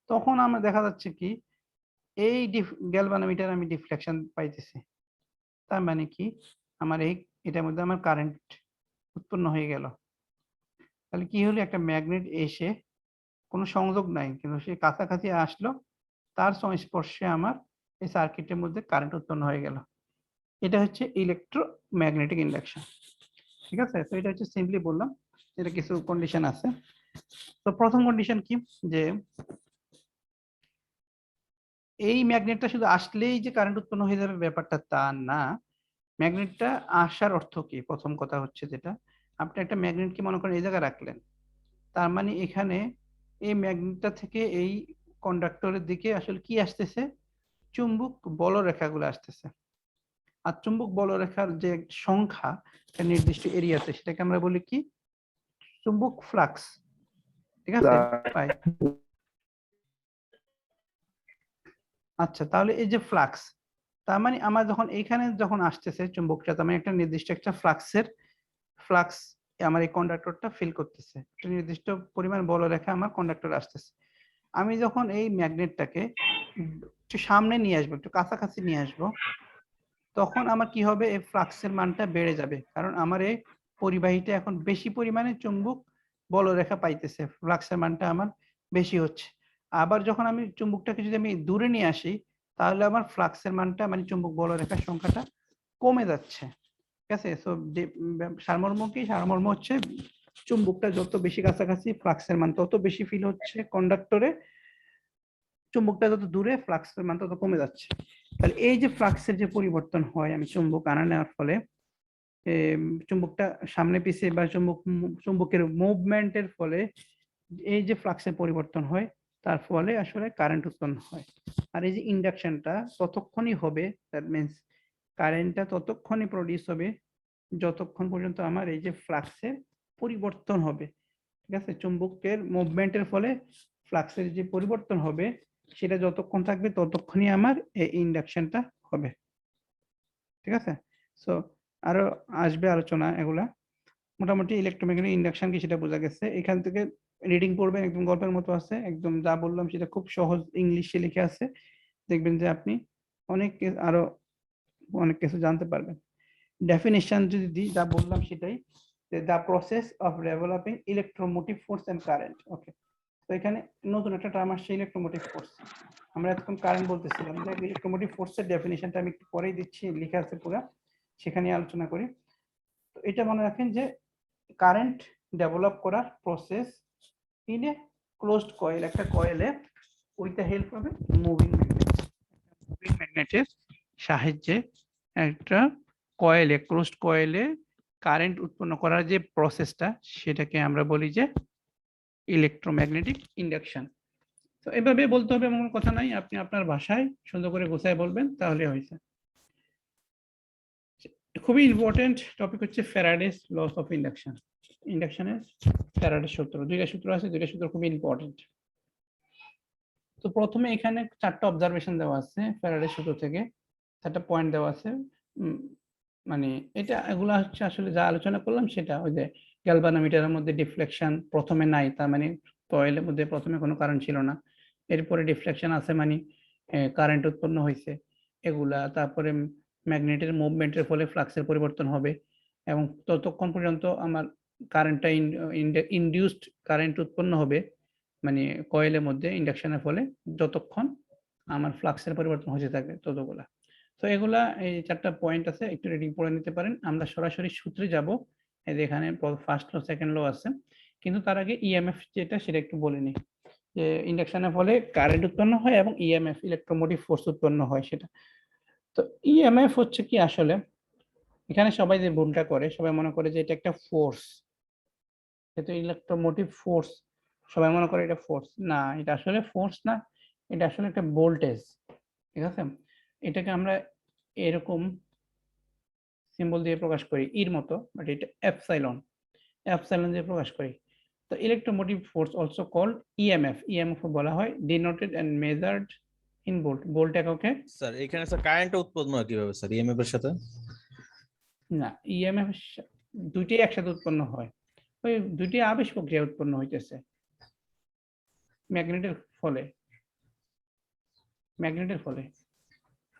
তখন আমরা দেখা যাচ্ছে কি এই গ্যালভানোমিটার আমি ডিফ্লেকশন পাইতেছি। তার মানে কি আমার এই এটার মধ্যে আমার কারেন্ট উৎপন্ন হয়ে গেল। তাহলে কি হলো, একটা ম্যাগনেট এসে কোনো সংযোগ নাই, কিন্তু সে কাছাকাছি আসলো, তার সংস্পর্শে আমার এই সার্কিটের মধ্যে কারেন্ট উৎপন্ন হয়ে গেল। এটা হচ্ছে ইলেকট্রোম্যাগনেটিক ইন্ডাকশন। ঠিক আছে, তো এটা হচ্ছে সিম্পলি বললাম, এটা কিছু কন্ডিশন আছে। তো প্রথম কন্ডিশন কি, যে এই ম্যাগনেটটা শুধু আসলেই যে কারেন্ট উৎপন্ন হয়ে যাবে ব্যাপারটা তা না। ম্যাগনেটটা আসার অর্থ কি, প্রথম কথা হচ্ছে যেটা, আপনি একটা ম্যাগনেটকে মনে করেন এই জায়গায় রাখলেন, তার মানে এখানে এই ম্যাগনেটটা থেকে এই কন্ডাক্টরের দিকে আসলে কি আসতেছে, চুম্বক বলরেখাগুলো আসতেছে। আর চুম্বক বলরেখার যে সংখ্যা, একটা নির্দিষ্ট এরিয়াতে, সেটাকে আমরা বলি কি, চুম্বক ফ্লাক্স। ঠিক আছে, তাই আচ্ছা, তাহলে এই যে ফ্লাক্স, তার মানে আমার যখন এইখানে যখন আসতেছে চুম্বকটা, তার মানে একটা নির্দিষ্ট একটা ফ্লাক্স আমার এই কন্ডাক্টরটা ফিল করতেছে, একটা নির্দিষ্ট পরিমাণ বলরেখা আমার কন্ডাক্টর আসতেছে। আমি যখন এই ম্যাগনেটটাকে একটু সামনে নিয়ে আসবো, একটু কাছাকাছি নিয়ে আসবো, তখন আমার কি হবে, এই ফ্লাক্সের মানটা বেড়ে যাবে, কারণ আমার এই পরিবাহীটা এখন বেশি পরিমাণে চুম্বক বলরেখা পাইতেছে, ফ্লাক্সের মানটা আমার বেশি হচ্ছে। আবার যখন আমি চুম্বকটাকে যদি আমি দূরে নিয়ে আসি, তাহলে আমার ফ্লাক্সের মানটা মানে চুম্বক বলরেখার সংখ্যাটা কমে যাচ্ছে। ঠিক আছে, সো সারমর্ম কি, সারমর্ম হচ্ছে চুম্বকটা যত বেশি কাছাকাছি, ফ্লাক্সের মান তত বেশি ফিল হচ্ছে কন্ডাক্টরে, চুম্বকটা যত দূরে, ফ্লাক্সের মান তত কমে যাচ্ছে। তাহলে এই যে ফ্লাক্সের যে পরিবর্তন হয় আমি চুম্বক আনা নেওয়ার ফলে, চুম্বকটা সামনে পিছিয়ে বা চুম্বকের মুভমেন্টের ফলে এই যে ফ্লাক্সের পরিবর্তন হয়, তার ফলে আসলে কারেন্ট উৎপন্ন হয়। আর এই যে ইন্ডাকশনটা ততক্ষণই হবে, দ্যাট মিনস কারেন্টটা ততক্ষণই প্রডিউস হবে যতক্ষণ পর্যন্ত আমার এই যে ফ্লাক্সের পরিবর্তন হবে। ঠিক আছে, চুম্বকের মুভমেন্টের ফলে ফ্লাক্সের যে পরিবর্তন হবে, সেটা যতক্ষণ থাকবে ততক্ষণই আমার এই ইন্ডাকশনটা হবে। ঠিক আছে, সো আরো আসবে আলোচনা এগুলা। মোটামুটি ইলেকট্রোম্যাগনেটিক ইন্ডাকশন কি সেটা বোঝা গেছে। এখান থেকে রিডিং পড়বেন, একদম গল্পের মতো আছে, একদম যা বললাম সেটা খুব সহজ ইংলিশে লিখে আছে, দেখবেন যে আপনি আরো অনেক কিছু জানতে পারবেন। ডেফিনেশন যদি দিই, যা বললাম সেটাই, the process of developing electromotive force and current. Okay, তো এখানে নতুন একটা টার্ম আসছে, ইলেকট্রোমোটিভ ফোর্স। আমরা এতক্ষণ কারেন্ট বলতেছিলাম, যে ইলেকট্রোমোটিভ ফোর্সের ডেফিনেশনটা আমি একটু পরেই দিচ্ছি, লিখে আছে পুরো, সেখানে আলোচনা করি। তো এটা মনে রাখেন যে কারেন্ট ডেভেলপ করার process in a closed coil, একটা কয়েলে with the help of a moving ম্যাগনেটের সাহায্যে একটা কয়েলে, ক্লোজড কয়েলে কারেন্ট উৎপন্ন করার যে প্রসেসটা, সেটাকে আমরা বলি যে ইলেকট্রোম্যাগনেটিক ইন্ডাকশন। তো এভাবে বলতে হবে এমন কোনো কথা নাই, আপনি আপনার ভাষায় সুন্দর করে গোছায় বলবেন, তাহলে হয়েছে। খুবই ইম্পর্টেন্ট টপিক হচ্ছে ফ্যারাডেস লস অফ ইন্ডাকশন। ইন্ডাকশনের ফ্যারাডেস সূত্র, দুইটা সূত্র আছে, দুইটা সূত্র খুবই ইম্পর্টেন্ট। তো প্রথমে এখানে 4টা অবজারভেশন দেওয়া আছে ফ্যারাডেস সূত্র থেকে, 4টা পয়েন্ট দেওয়া আছে। মানে এটা এগুলা হচ্ছে আসলে যা আলোচনা করলাম সেটা, ওই যে গ্যালভানোমিটারের মধ্যে ডিফ্লেকশন প্রথমে নাই, তার মানে কয়েলের মধ্যে প্রথমে কোনো কারেন্ট ছিল না, এরপরে ডিফ্লেকশন আছে মানে কারেন্ট উৎপন্ন হয়েছে এগুলা। তারপরে ম্যাগনেটের মুভমেন্টের ফলে ফ্লাক্সের পরিবর্তন হবে, এবং ততক্ষণ পর্যন্ত আমার কারেন্টটা ইনডিউসড কারেন্ট উৎপন্ন হবে মানে কয়েলের মধ্যে ইন্ডাকশনের ফলে, যতক্ষণ আমার ফ্লাক্সের পরিবর্তন হতে থাকে ততগুলা। তো এগুলা এই 4টা পয়েন্ট আছে, একটু রিডিং পড়ে নিতে পারেন। আমরা সরাসরি সূত্রে যাব, এই যে এখানে ফার্স্ট ল সেকেন্ড ল আছে, কিন্তু তার আগে ইএমএফ যেটা সেটা একটু বলে নিই, যে ইন্ডাকশনের ফলে কারেন্ট উৎপন্ন হয় এবং ইএমএফ ইলেকট্রোমোটিভ ফোর্স উৎপন্ন হয় সেটা। তো ইএমএফ হচ্ছে কি, আসলে এখানে সবাই যে ভুলটা করে, সবাই মনে করে যে এটা একটা ফোর্স, যেহেতু ইলেকট্রোমোটিভ ফোর্স, সবাই মনে করে এটা ফোর্স। না, এটা আসলে ফোর্স না, এটা আসলে একটা ভোল্টেজ। ঠিক আছে? এটাকে আমরা এরকম সিম্বল দিয়ে প্রকাশ করি ইর মতো, বাট এটা এপসাইলন দিয়ে প্রকাশ করি। তো electromotive force also called EMF, EMF বলা হয় denoted and measured in volt, volt এককে। স্যার এখানে স্যার কারেন্ট উৎপন্ন হয় কিভাবে স্যার ইএমএফ এর সাথে? না, ইএমএফ দুইটাই একসাথে উৎপন্ন হয়, ওই দুইটি আবেশ প্রক্রিয়া উৎপন্ন হইতেছে ম্যাগনেটের ফলে।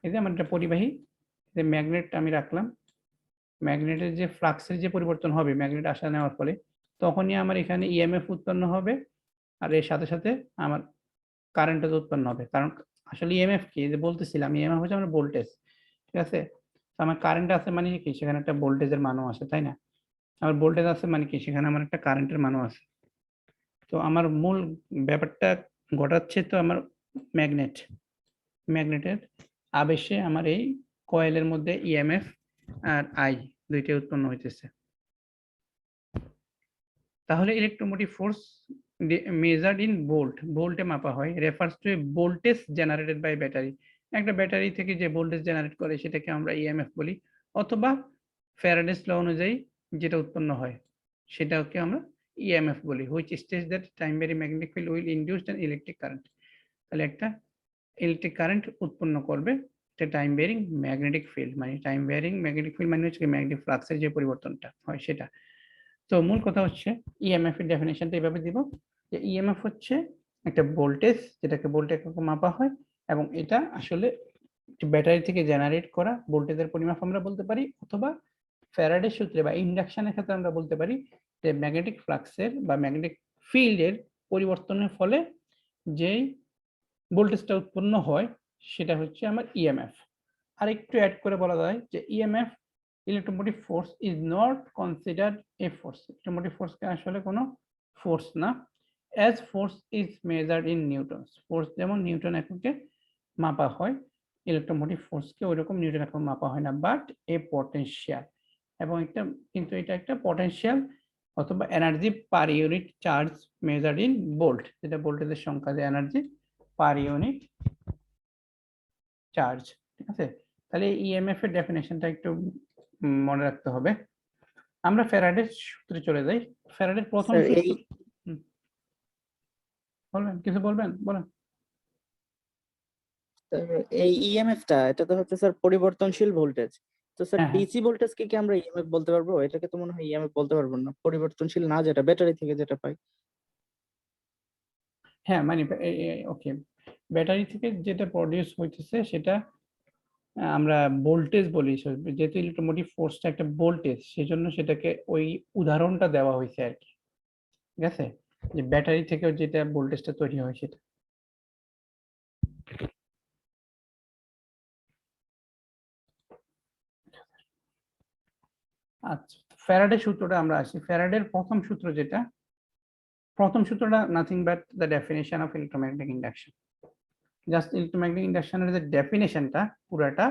এই যে আমার একটা পরিবাহী, যে ম্যাগনেট আমি রাখলাম, ম্যাগনেটের যে ফ্লাক্সের যে পরিবর্তন হবে ম্যাগনেট আসা নেওয়ার ফলে, তখনই আমার এখানে ইএমএফ উৎপন্ন হবে, আর এর সাথে সাথে আমার কারেন্টও উৎপন্ন হবে। কারণ আসলে ইএমএফ কি, যে বলতেছিলাম ইএমএফ হচ্ছে আমার ভোল্টেজ, ঠিক আছে? তো আমার কারেন্ট আছে মানে কি, সেখানে একটা ভোল্টেজের মানও আছে, তাই না? আমার ভোল্টেজ আছে মানে কি, সেখানে আমার একটা কারেন্টের মানও আছে। তো আমার মূল ব্যাপারটা ঘটাচ্ছে তো আমার ম্যাগনেটের আবেশে আমার এই কয়েলের মধ্যে ইএমএফ আর আই দুইটাই উৎপন্ন হইতেছে। তাহলে electromotive force measured in volt, ভোল্টে মাপা হয়, refers to a voltage generated by battery. একটা ব্যাটারি থেকে যে ভোল্টেজ জেনারেট করে সেটাকে আমরা ইএমএফ বলি, অথবা ফ্যারাডেস ল অনুযায়ী যেটা উৎপন্ন হয় সেটাকে আমরা ইএমএফ বলি, which states that time vary magnetic field will induced an electric current. তাহলে একটা ইলেকট্রিক কারেন্ট উৎপন্ন করবে একটা টাইম ভ্যারিং ম্যাগনেটিক ফিল্ড, মানে টাইম ভ্যারিং ম্যাগনেটিক ফিল্ড মানে হচ্ছে ম্যাগনেটিক ফ্লাক্সের যে পরিবর্তনটা হয় সেটা। তো মূল কথা হচ্ছে ইএমএফ এর ডেফিনেশনটা এভাবে দিব যে ইএমএফ হচ্ছে একটা ভোল্টেজ, যেটাকে ভোল্ট এককে মাপা হয়, এবং এটা আসলে ব্যাটারি থেকে জেনারেট করা ভোল্টেজের পরিমাপ আমরা বলতে পারি, অথবা ফ্যারাডের সূত্রে বা ইন্ডাকশনের ক্ষেত্রে আমরা বলতে পারি যে ম্যাগনেটিক ফ্লাক্সের বা ম্যাগনেটিক ফিল্ডের পরিবর্তনের ফলে যেই ভোল্টেজটা উৎপন্ন হয় সেটা হচ্ছে আমার ইএমএফ। আর একটু অ্যাড করে বলা যায় যে EMF electromotive force is not considered a force, electromotive ফোর্সকে আসলে কোনো ফোর্স না, as force is measured in newtons, force যেমন নিউটন এককে মাপা হয়, ইলেকট্রোমোটিভ ফোর্সকে ওইরকম নিউটন এককে মাপা হয় না, বাট এ পটেনশিয়াল, এবং একটা কিন্তু এটা একটা পটেনশিয়াল অথবা energy per unit charge measured in volt, যেটা ভোল্টেজের সংখ্যা, যে এনার্জি পার ইউনিট চার্জ, ঠিক আছে? তাহলে ইএমএফ এর ডেফিনেশনটা একটু মনে রাখতে হবে। আমরা ফ্যারাডের সূত্রে চলে যাই। ফ্যারাডের প্রথম স্যার সূত্র, এই বলবেন কিছু বলবেন, বলেন। এই ইএমএফটা এটা তো হচ্ছে স্যার পরিবর্তনশীল ভোল্টেজ। তো স্যার হ্যাঁ, হ্যাঁ, ডিসি ভোল্টেজকে কি আমরা ইএমএফ বলতে পারবো? এটাকে তো মনে হয় ইএমএফ বলতে পারবো না, পরিবর্তনশীল না, যেটা ব্যাটারি থেকে যেটা পাই। হ্যাঁ, মানে ওকে, ব্যাটারি থেকে যেটা প্রডিউস হইতেছে সেটা আমরা ভোল্টেজ বলি, যেহেতু ইলেকট্রোমোটিভ ফোর্সটা একটা ভোল্টেজ, সেজন্য সেটাকে ওই উদাহরণটা দেওয়া হয়েছে আর কি, ঠিক আছে? যে ব্যাটারি থেকে যেটা ভোল্টেজটা তৈরি হয় সেটা। আচ্ছা, ফ্যারাডের সূত্রটা আমরা আসি। ফ্যারাডের প্রথম সূত্রটা nothing but the definition of electromagnetic induction. Just electromagnetic ইন্ডাকশনের যে ডেফিনেশনটা পুরাটা,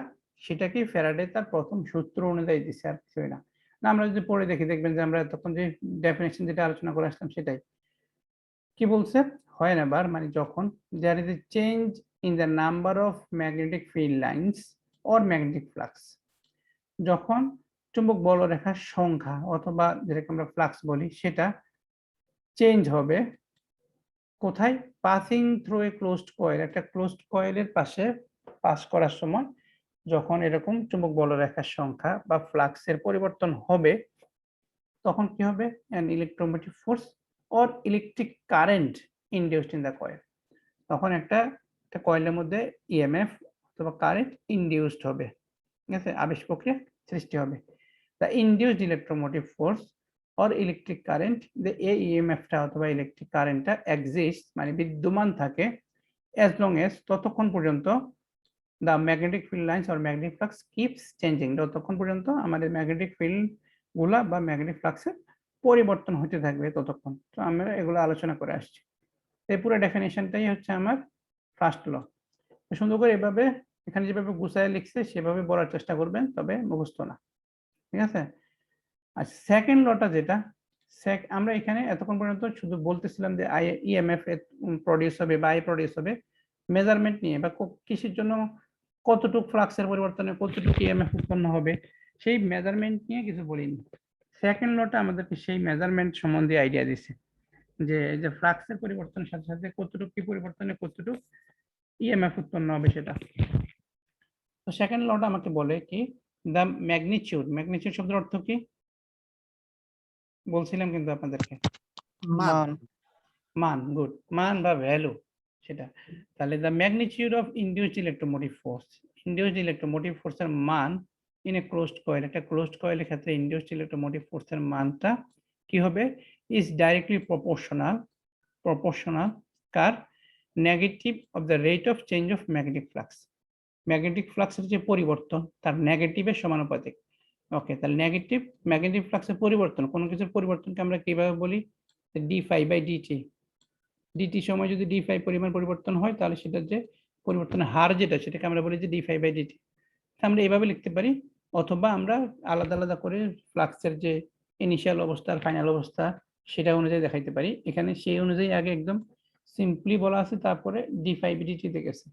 সেটাকেই ফ্যারাডে তার প্রথম সূত্র অনুযায়ী দিচ্ছে, আর কিছুই না। না, আমরা যদি পড়ে দেখি দেখবেন যে আমরা তখন যে ডেফিনেশন যেটা আলোচনা করে আসলাম সেটাই। কি বলছে? whenever মানে যখন there is a change in the number of magnetic field lines or magnetic flux, যখন চুম্বক বলরেখার সংখ্যা অথবা যেটাকে আমরা ফ্লাক্স বলি সেটা চেঞ্জ হবে, কোথায়? Passing through a closed coil, একটা ক্লোজড কয়েলের পাশে পাস করার সময় যখন এরকম চুম্বক বলরেখার সংখ্যা বা ফ্লাক্সের পরিবর্তন হবে, তখন কি হবে? an electromotive force or electric current induced in the coil, তখন একটা কয়েলের মধ্যে ইএমএফ অথবা কারেন্ট ইনডিউসড হবে, ঠিক আছে? আবেশ প্রক্রিয়া সৃষ্টি হবে। The induced electromotive force or electric current, যে এই ইএমএফটা অথবা ইলেকট্রিক কারেন্টটা এক্সিস্ট মানে বিদ্যমান থাকে, অ্যাজ লং এজ ততক্ষণ পর্যন্ত the magnetic field lines or magnetic flux keeps changing, ততক্ষণ পর্যন্ত আমাদের ম্যাগনেটিক ফিল্ড গুলা বা ম্যাগনেটিক ফ্লাক্সের পরিবর্তন হতে থাকবে ততক্ষণ। তো আমরা এগুলো আলোচনা করে আসছি। এই পুরো ডেফিনেশনটাই হচ্ছে আমার ফার্স্ট ল। সুন্দর করে এভাবে এখানে যেভাবে গুছায় লিখছে সেভাবে বলার চেষ্টা করবেন, তবে মুখস্থ না, ঠিক আছে? আর সেকেন্ড লটা যেটা, আমরা এখানে এতক্ষণ পর্যন্ত শুধু বলতেছিলাম যে ইএমএফ প্রডিউস হবে বা আই প্রডিউস হবে মেজারমেন্ট নিয়ে, বা কিসের জন্য কতটুকু ফ্লাক্সের পরিবর্তনে কতটুকু ইএমএফ উৎপন্ন হবে সেই মেজারমেন্ট নিয়ে কিছু বলিনি। সেকেন্ড লটা আমাদেরকে সেই মেজারমেন্ট সম্বন্ধে আইডিয়া দিছে, যে এই যে ফ্লাক্সের পরিবর্তনের সাথে সাথে কতটুকু কি পরিবর্তনে কতটুকু ইএমএফ উৎপন্ন হবে সেটা। তো সেকেন্ড লটা আমাকে বলে কি দ্য ম্যাগনিটিউড শব্দের অর্থ কি বলছিলাম কিন্তু আপনাদেরকে, মান। মান, গুড, মান বা ভ্যালু সেটা। তাহলে the magnitude of induced electromotive ফোর্সের মান ইন এ ক্লোজড কয়েল, একটা ক্লোজড কয়েলের ক্ষেত্রে ইনডিউসড ইলেকট্রোমোটিভ ফোর্সের মানটা কি হবে, ইজ ডাইরেক্টলি প্রপোর্শনাল কার negative of the rate of change of magnetic flux. Magnetic ফ্লাক্সের যে পরিবর্তন তার নেগেটিভের সমানুপাতিক। ওকে, তাহলে ম্যাগনেটিক ফ্লাক্সের পরিবর্তন, কোনো কিছুর পরিবর্তনকে আমরা কিভাবে বলি, ডিটি সময় যদি ডি5 পরিমাণ পরিবর্তন হয় তাহলে সেটার যে পরিবর্তনের হার যেটা সেটাকে আমরা বলি যে d5/dt। আমরা এইভাবে লিখতে পারি, অথবা আমরা আলাদা আলাদা করে ফ্লাক্সের যে ইনিশিয়াল অবস্থা আর ফাইনাল অবস্থা সেটা অনুযায়ী দেখাইতে পারি। এখানে সেই অনুযায়ী আগে একদম সিম্পলি বলা আছে, তারপরে d5/dt তে গেছে।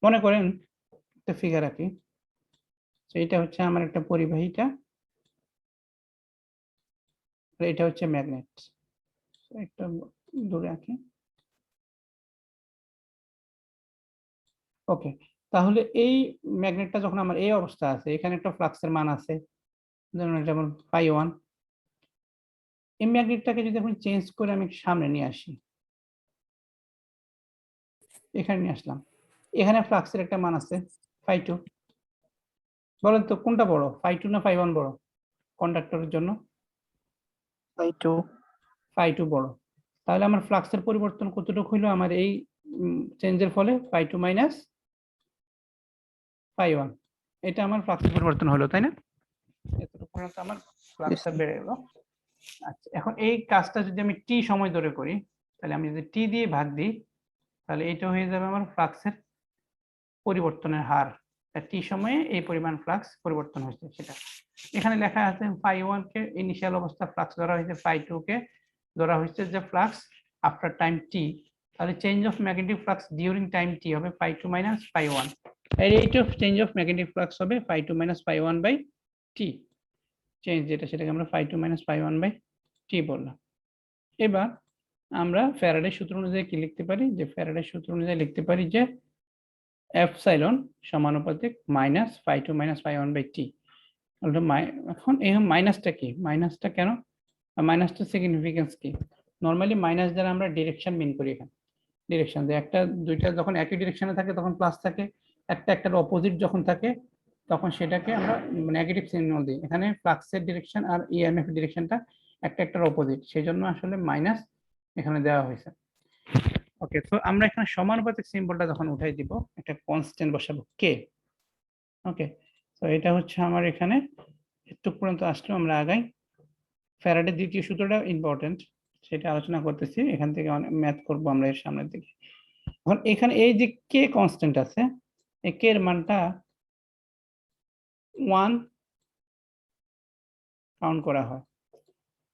মনে করেন একটা ফিগার আঁকি, এটা হচ্ছে আমার একটা পরিবাহিতা, এটা হচ্ছে ম্যাগনেট, একটা দূরে আঁকি। ওকে, তাহলে এই ম্যাগনেটটা যখন আমার এই অবস্থা আছে, এখানে একটা ফ্লাক্সের মান আছে যেমন φ1, এই ম্যাগনেটটাকে যদি এখন চেঞ্জ করে আমি সামনে নিয়ে আসি, এখানে নিয়ে আসলাম, এখানে ফ্লাক্সের একটা মান আছে φ2। বলেন তো কোনটা বড়, φ2 না φ1 বড় কন্ডাক্টরের জন্য? φ2 বড়। তাহলে আমার ফ্লাক্সের পরিবর্তন কতটুকু হইলো আমার এই চেঞ্জের ফলে φ2 মাইনাস φ1, এটা আমার ফ্লাক্সের পরিবর্তন হলো, তাই না? এতটুকু পর্যন্ত আমার ফ্লাক্সটা বেড়ে গেল। আচ্ছা, এখন এই কাজটা যদি আমি টি সময় ধরে করি, তাহলে আমি যদি টি দিয়ে ভাগ দিই তাহলে এটা হয়ে যাবে আমার ফ্লাক্সের পরিবর্তনের হার। টি সময়ে এই পরিমাণ ফ্লাক্স পরিবর্তন হয়েছে সেটা। এখানে লেখা আছে φ1 কে ইনিশিয়াল অবস্থা ফ্লাক্স ধরা হয়েছে, φ2 কে ধরা হয়েছে যে ফ্লাক্স আফটার টাইম টি। তাহলে change of magnetic flux during time t হবে φ2 মাইনাস φ1। এর rate of change of magnetic flux হবে φ2 মাইনাস φ1 বাই টি। চেঞ্জ যেটা সেটাকে আমরা φ2 মাইনাস φ1 বাই টি বললাম। এবার আমরা ফ্যারাডের সূত্র অনুযায়ী কি লিখতে পারি, যে ফ্যারাডের সূত্র অনুযায়ী লিখতে পারি যে এপসাইলন সমানুপাতিক মাইনাস φ2 মাইনাস φ1 বাই টি। এখন এই মাইনাসটা কি, মাইনাসটা কেন, মাইনাসটা সিগনিফিকেন্স কি? নরমালি মাইনাস দ্বারা আমরা ডিরেকশন মিন করি। এখানে ডিরেকশন যে একটা দুইটা যখন একই ডিরেকশনে থাকে তখন প্লাস থাকে, একটার অপোজিট যখন থাকে তখন সেটাকে আমরা নেগেটিভ চিহ্ন দিই। এখানে ফ্লাক্সের ডিরেকশন আর ইএমএফ ডিরেকশনটা একটার অপোজিট, সেই জন্য আসলে মাইনাস এখানে দেওয়া হয়েছে। ওকে, তো আমরা এখানে সমানুপাতিক সিম্বলটা যখন উঠাই দিব একটা কনস্ট্যান্ট বসাবো কে। ওকে, তো এটা হচ্ছে আমার এখানে একটু পর্যন্ত আসলে আমরা আগাই। ফ্যারাডের দ্বিতীয় সূত্রটা ইম্পর্টেন্ট, সেটা আলোচনা করতেছি, এখান থেকে অনেক ম্যাথ করব আমরা এর সামনের দিকে। এখন এখানে এই যে কে কনস্ট্যান্ট আছে, এই কে এর মানটা 1 কাউন্ট করা হয়।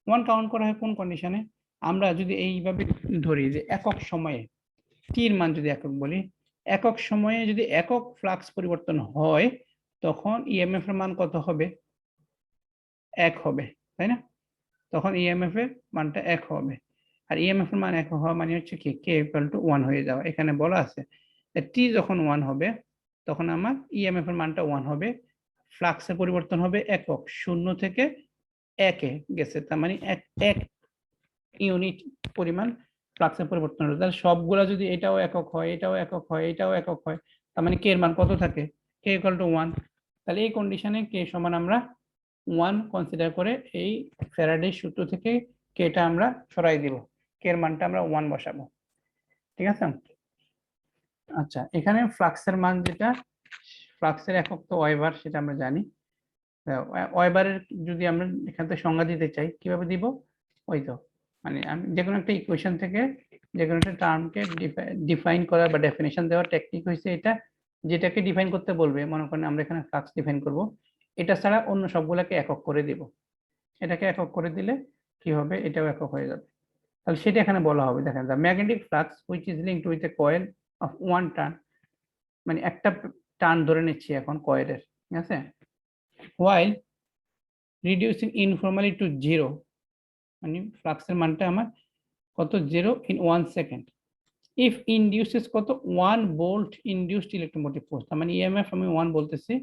1 কাউন্ট করা হয় কোন কন্ডিশনে, আমরা যদি এইভাবে ধরি যে একক সময়ে টির মান যদি একক বলি, একক সময়ে যদি একক ফ্লাক্স পরিবর্তন হয় তখন ইএমএফ এর মান কত হবে, 1 হবে, তাই না? তখন ইএমএফ এর মানটা 1 হবে। আর ইএমএফ এর মান 1 হওয়া মানে হচ্ছে কি কে ইকুয়াল টু 1 হয়ে যাওয়া। এখানে বলা আছে টি যখন 1 হবে তখন আমার ইএমএফ এর মানটা 1 হবে, ফ্লাক্সের পরিবর্তন হবে একক, 0 থেকে 1 এ গেছে, তার মানে এক ইউনিট পরিমাণ ফ্লাক্সের পরিবর্তন হলো। তাহলে সবগুলা যদি এটাও একক হয়, এটাও একক হয়, এটাও একক হয়, তার মানে কে এর মান কত থাকে, কে ইকুয়াল টু 1। তাহলে এই কন্ডিশনে কে সমান আমরা 1 কনসিডার করে এই ফ্যারাডের সূত্র থেকে কেটা আমরা সরাই দিব, কে এর মানটা আমরা 1 বসাবো, ঠিক আছে? আচ্ছা, এখানে ফ্লাক্সের মান যেটা, ফ্লাক্সের একক তো ওয়েবার, সেটা আমরা জানি। ওয়েবারের যদি আমরা এখান থেকে সংজ্ঞা দিতে চাই কিভাবে দিব, ওই তো মানে আমি যে কোনো একটা ইকুয়েশন থেকে যে কোনো একটা টার্মকে ডিফাইন করা বা ডেফিনেশন দেওয়ার টেকনিক হয়েছে এটা, যেটাকে ডিফাইন করতে বলবে, মনে করেন আমরা এখানে ফ্লাক্স ডিফাইন করব, এটা ছাড়া অন্য সবগুলোকে একক করে দিব, এটাকে একক করে দিলে কি হবে, এটাও একক হয়ে যাবে। তাহলে সেটা এখানে বলা হবে, দেখেন the magnetic flux which is linked with a coil of one turn, মানে একটা টার্ন ধরে নিচ্ছি এখন কয়েলের, ঠিক আছে। while reducing informally to 0, মানে ফ্লাক্সের মানটা আমার কত 0 in 1 second. if induces কত 1 volt induced electromotive force, তার মানে EMF আমি 1 বলতেছি,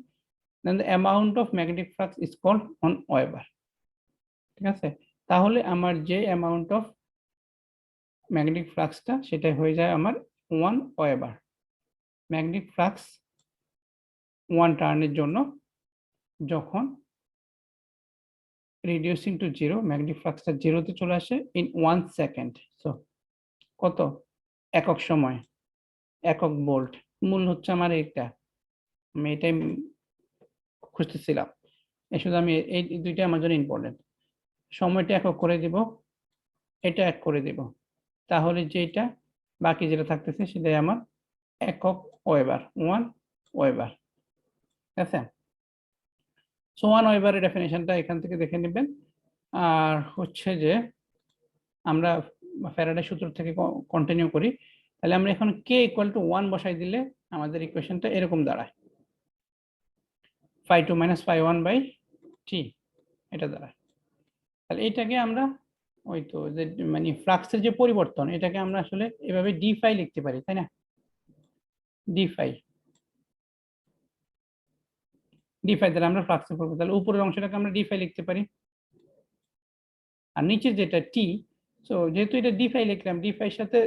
then the amount of magnetic flux is called 1 Weber, ঠিক আছে। তাহলে আমার যে অ্যামাউন্ট অফ ম্যাগনেটিক ফ্লাক্সটা সেটা হয়ে যায় আমার 1 Weber। ম্যাগনেটিক ফ্লাক্স 1 টার্নের জন্য যখন রিডিউসিং টু 0, ম্যাগনেটিক ফ্লাক্সটা 0 তে চলে আসে ইন 1 সেকেন্ড। সো কত একক সময়, একক ভোল্ট, মূল হচ্ছে আমার এটা, আমি এটাই খুঁজতেছিলাম। এই শুধু আমি এই দুইটা আমার জন্য ইম্পর্টেন্ট। সময়টা একক করে দিব, এটা এক করে দিব, তাহলে যেটা বাকি যেটা থাকতেছে সেটাই আমার একক ওয়েবার, 1 ওয়েবার, ঠিক আছে। সো 1 ওয়েবারের ডেফিনিশনটা এখান থেকে দেখে নেবেন। আর হচ্ছে যে আমরা ফ্যারাডের সূত্র থেকে কন্টিনিউ করি, তাহলে আমরা এখন কে ইকুয়াল টু 1 বসাই দিলে আমাদের ইকুয়েশনটা এরকম দাঁড়ায়, phi 2 minus phi 1 by t, এটা দাঁড়ায়। তাহলে এটাকে আমরা ওই তো যে মানে ফ্লাক্সের যে পরিবর্তন, এটাকে আমরা আসলে এভাবে ডি ফাই লিখতে পারি, তাই না। ডি ফাই দ্বারা আমরা ফ্লাক্সের পরিবর্তন, তাহলে উপরের অংশটাকে আমরা ডি ফাই লিখতে পারি, আর নিচে যেটা টি। সো যেহেতু এটা ডি ফাই লিখলাম, ডি ফাইয়ের সাথে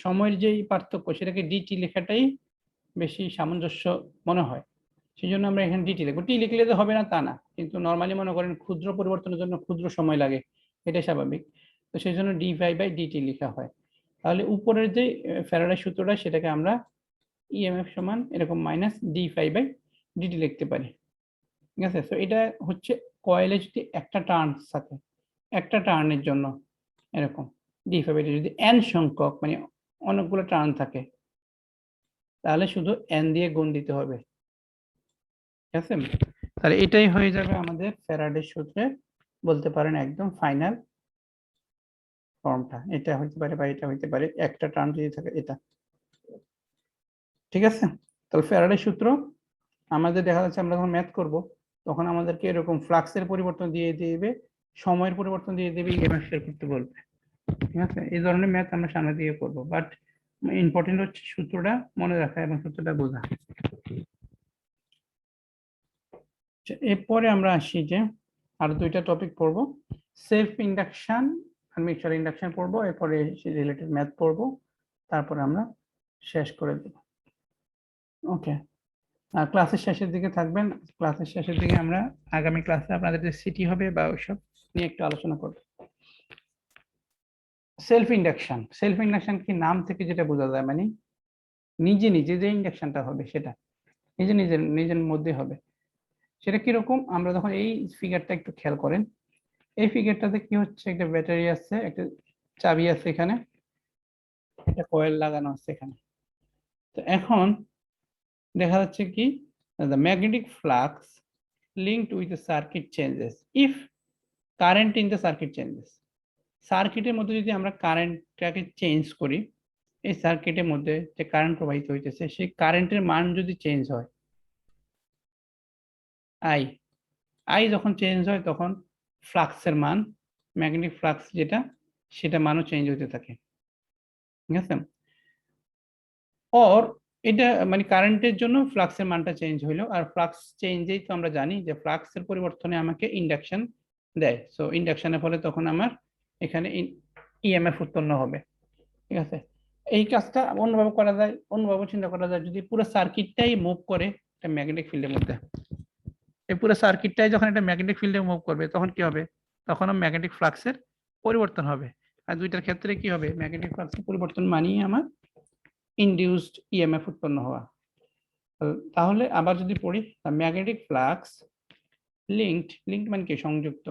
সময়ের যেই পার্থক্য সেটাকে ডিটি লেখাটাই বেশি সামঞ্জস্য মনে হয়, সেই জন্য আমরা এখানে ডিটি লিখবো। টি লিখলে তো হবে না তা না, কিন্তু নর্মালি মনে করেন ক্ষুদ্র পরিবর্তনের জন্য ক্ষুদ্র সময় লাগে, এটা স্বাভাবিক। তো সেই জন্য ডি ফাই বাই ডিটি লেখা হয়। তাহলে উপরের যে ফ্যারাডের সূত্রটা সেটাকে আমরা ইএমএফ সমান এরকম minus d phi by dt লিখতে পারি, ঠিক আছে। তো এটা হচ্ছে কয়েলে যদি একটা টার্ন থাকে, একটা টার্নের জন্য এরকম ডি ফাই বাই ডিটি, যদি এন সংখ্যক মানে অনেকগুলো টার্ন থাকে তাহলে শুধু এন দিয়ে গুণ দিতে হবে, ঠিক আছে। তাহলে এটাই হয়ে যাবে আমাদের ফ্যারাডের সূত্রে বলতে পারেন একদম ফাইনাল ফর্মটা। এটা হইতে পারে বা এটা হইতে পারে, একটা টার্ম যদি থাকে এটা, ঠিক আছে। তাহলে ফ্যারাডের সূত্র আমাদের দেখা যাচ্ছে আমরা যখন ম্যাথ করব তখন আমাদেরকে এরকম ফ্লাক্সের পরিবর্তন দিয়ে দিবে, সময়ের পরিবর্তন দিয়ে দিবে, ইএমএফ বের করতে বলবে, ঠিক আছে। এই ধরনের ম্যাথ আমরা সামনে দিয়ে করব, বাট ইম্পর্টেন্ট হচ্ছে সূত্রটা মনে রাখা এবং সূত্রটা বোঝা। এরপরে আমরা আসি যে আরো দুইটা টপিক পড়ব, সেলফ ইন্ডাকশন আর মিউচুয়াল ইন্ডাকশন পড়বো, এরপরে রিলেটেড ম্যাথ পড়বো, তারপরে আমরা শেষ করে দেব। ওকে, আর ক্লাসের শেষের দিকে থাকবেন, ক্লাসের শেষের দিকে আমরা আগামী ক্লাসে আপনাদের যে সিটি হবে বা ওইসব নিয়ে একটু আলোচনা করব। সেলফ ইন্ডাকশন কি নাম থেকে যেটা বোঝা যায়, মানে নিজে নিজে যে ইন্ডাকশনটা হবে সেটা নিজের মধ্যে হবে। সেটা কিরকম, আমরা যখন এই ফিগারটা একটু খেয়াল করেন, এই ফিগারটাতে কি হচ্ছে, একটা ব্যাটারি আছে, একটা চাবি আছে এখানে, একটা কয়েল লাগানো আছে এখানে। তো এখন দেখা যাচ্ছে কি, the magnetic flux linked with the circuit changes if current in the circuit changes. সার্কিটের মধ্যে যদি আমরা কারেন্টটাকে চেঞ্জ করি, এই সার্কিটের মধ্যে যে কারেন্ট প্রবাহিত হইতেছে সেই কারেন্টের মান যদি চেঞ্জ হয়, আই যখন চেঞ্জ হয় তখন ফ্লাক্সের মান, ম্যাগনেটিক ফ্লাক্স যেটা সেটা মানও চেঞ্জ হতে থাকে, ঠিক আছে। অর এটা মানে কারেন্টের জন্য ফ্লাক্সের মানটা চেঞ্জ হইলো, আর ফ্লাক্স চেঞ্জেই তো আমরা জানি যে ফ্লাক্সের পরিবর্তনে আমাকে ইন্ডাকশন দেয়। সো ইন্ডাকশনের ফলে তখন আমার এখানে ইএমএফ উৎপন্ন হবে, ঠিক আছে। এই কাজটা অন্যভাবে করা যায়, অন্যভাবে চিন্তা করা যায়, যদি পুরো সার্কিটটাই মুভ করে একটা ম্যাগনেটিক ফিল্ডের মধ্যে, এই পুরো সার্কিটটাই যখন একটা ম্যাগনেটিক ফিল্ডে মুভ করবে তখন কি হবে, তখন ম্যাগনেটিক ফ্লাক্সের পরিবর্তন হবে। আর দুইটার ক্ষেত্রে কি হবে, ম্যাগনেটিক ফ্লাক্সের পরিবর্তন মানেই আমার ইনডিউসড ইএমএফ উৎপন্ন হওয়া। তাহলে আবার যদি পড়ি, ম্যাগনেটিক ফ্লাক্স লিঙ্কড মানে কি, সংযুক্ত,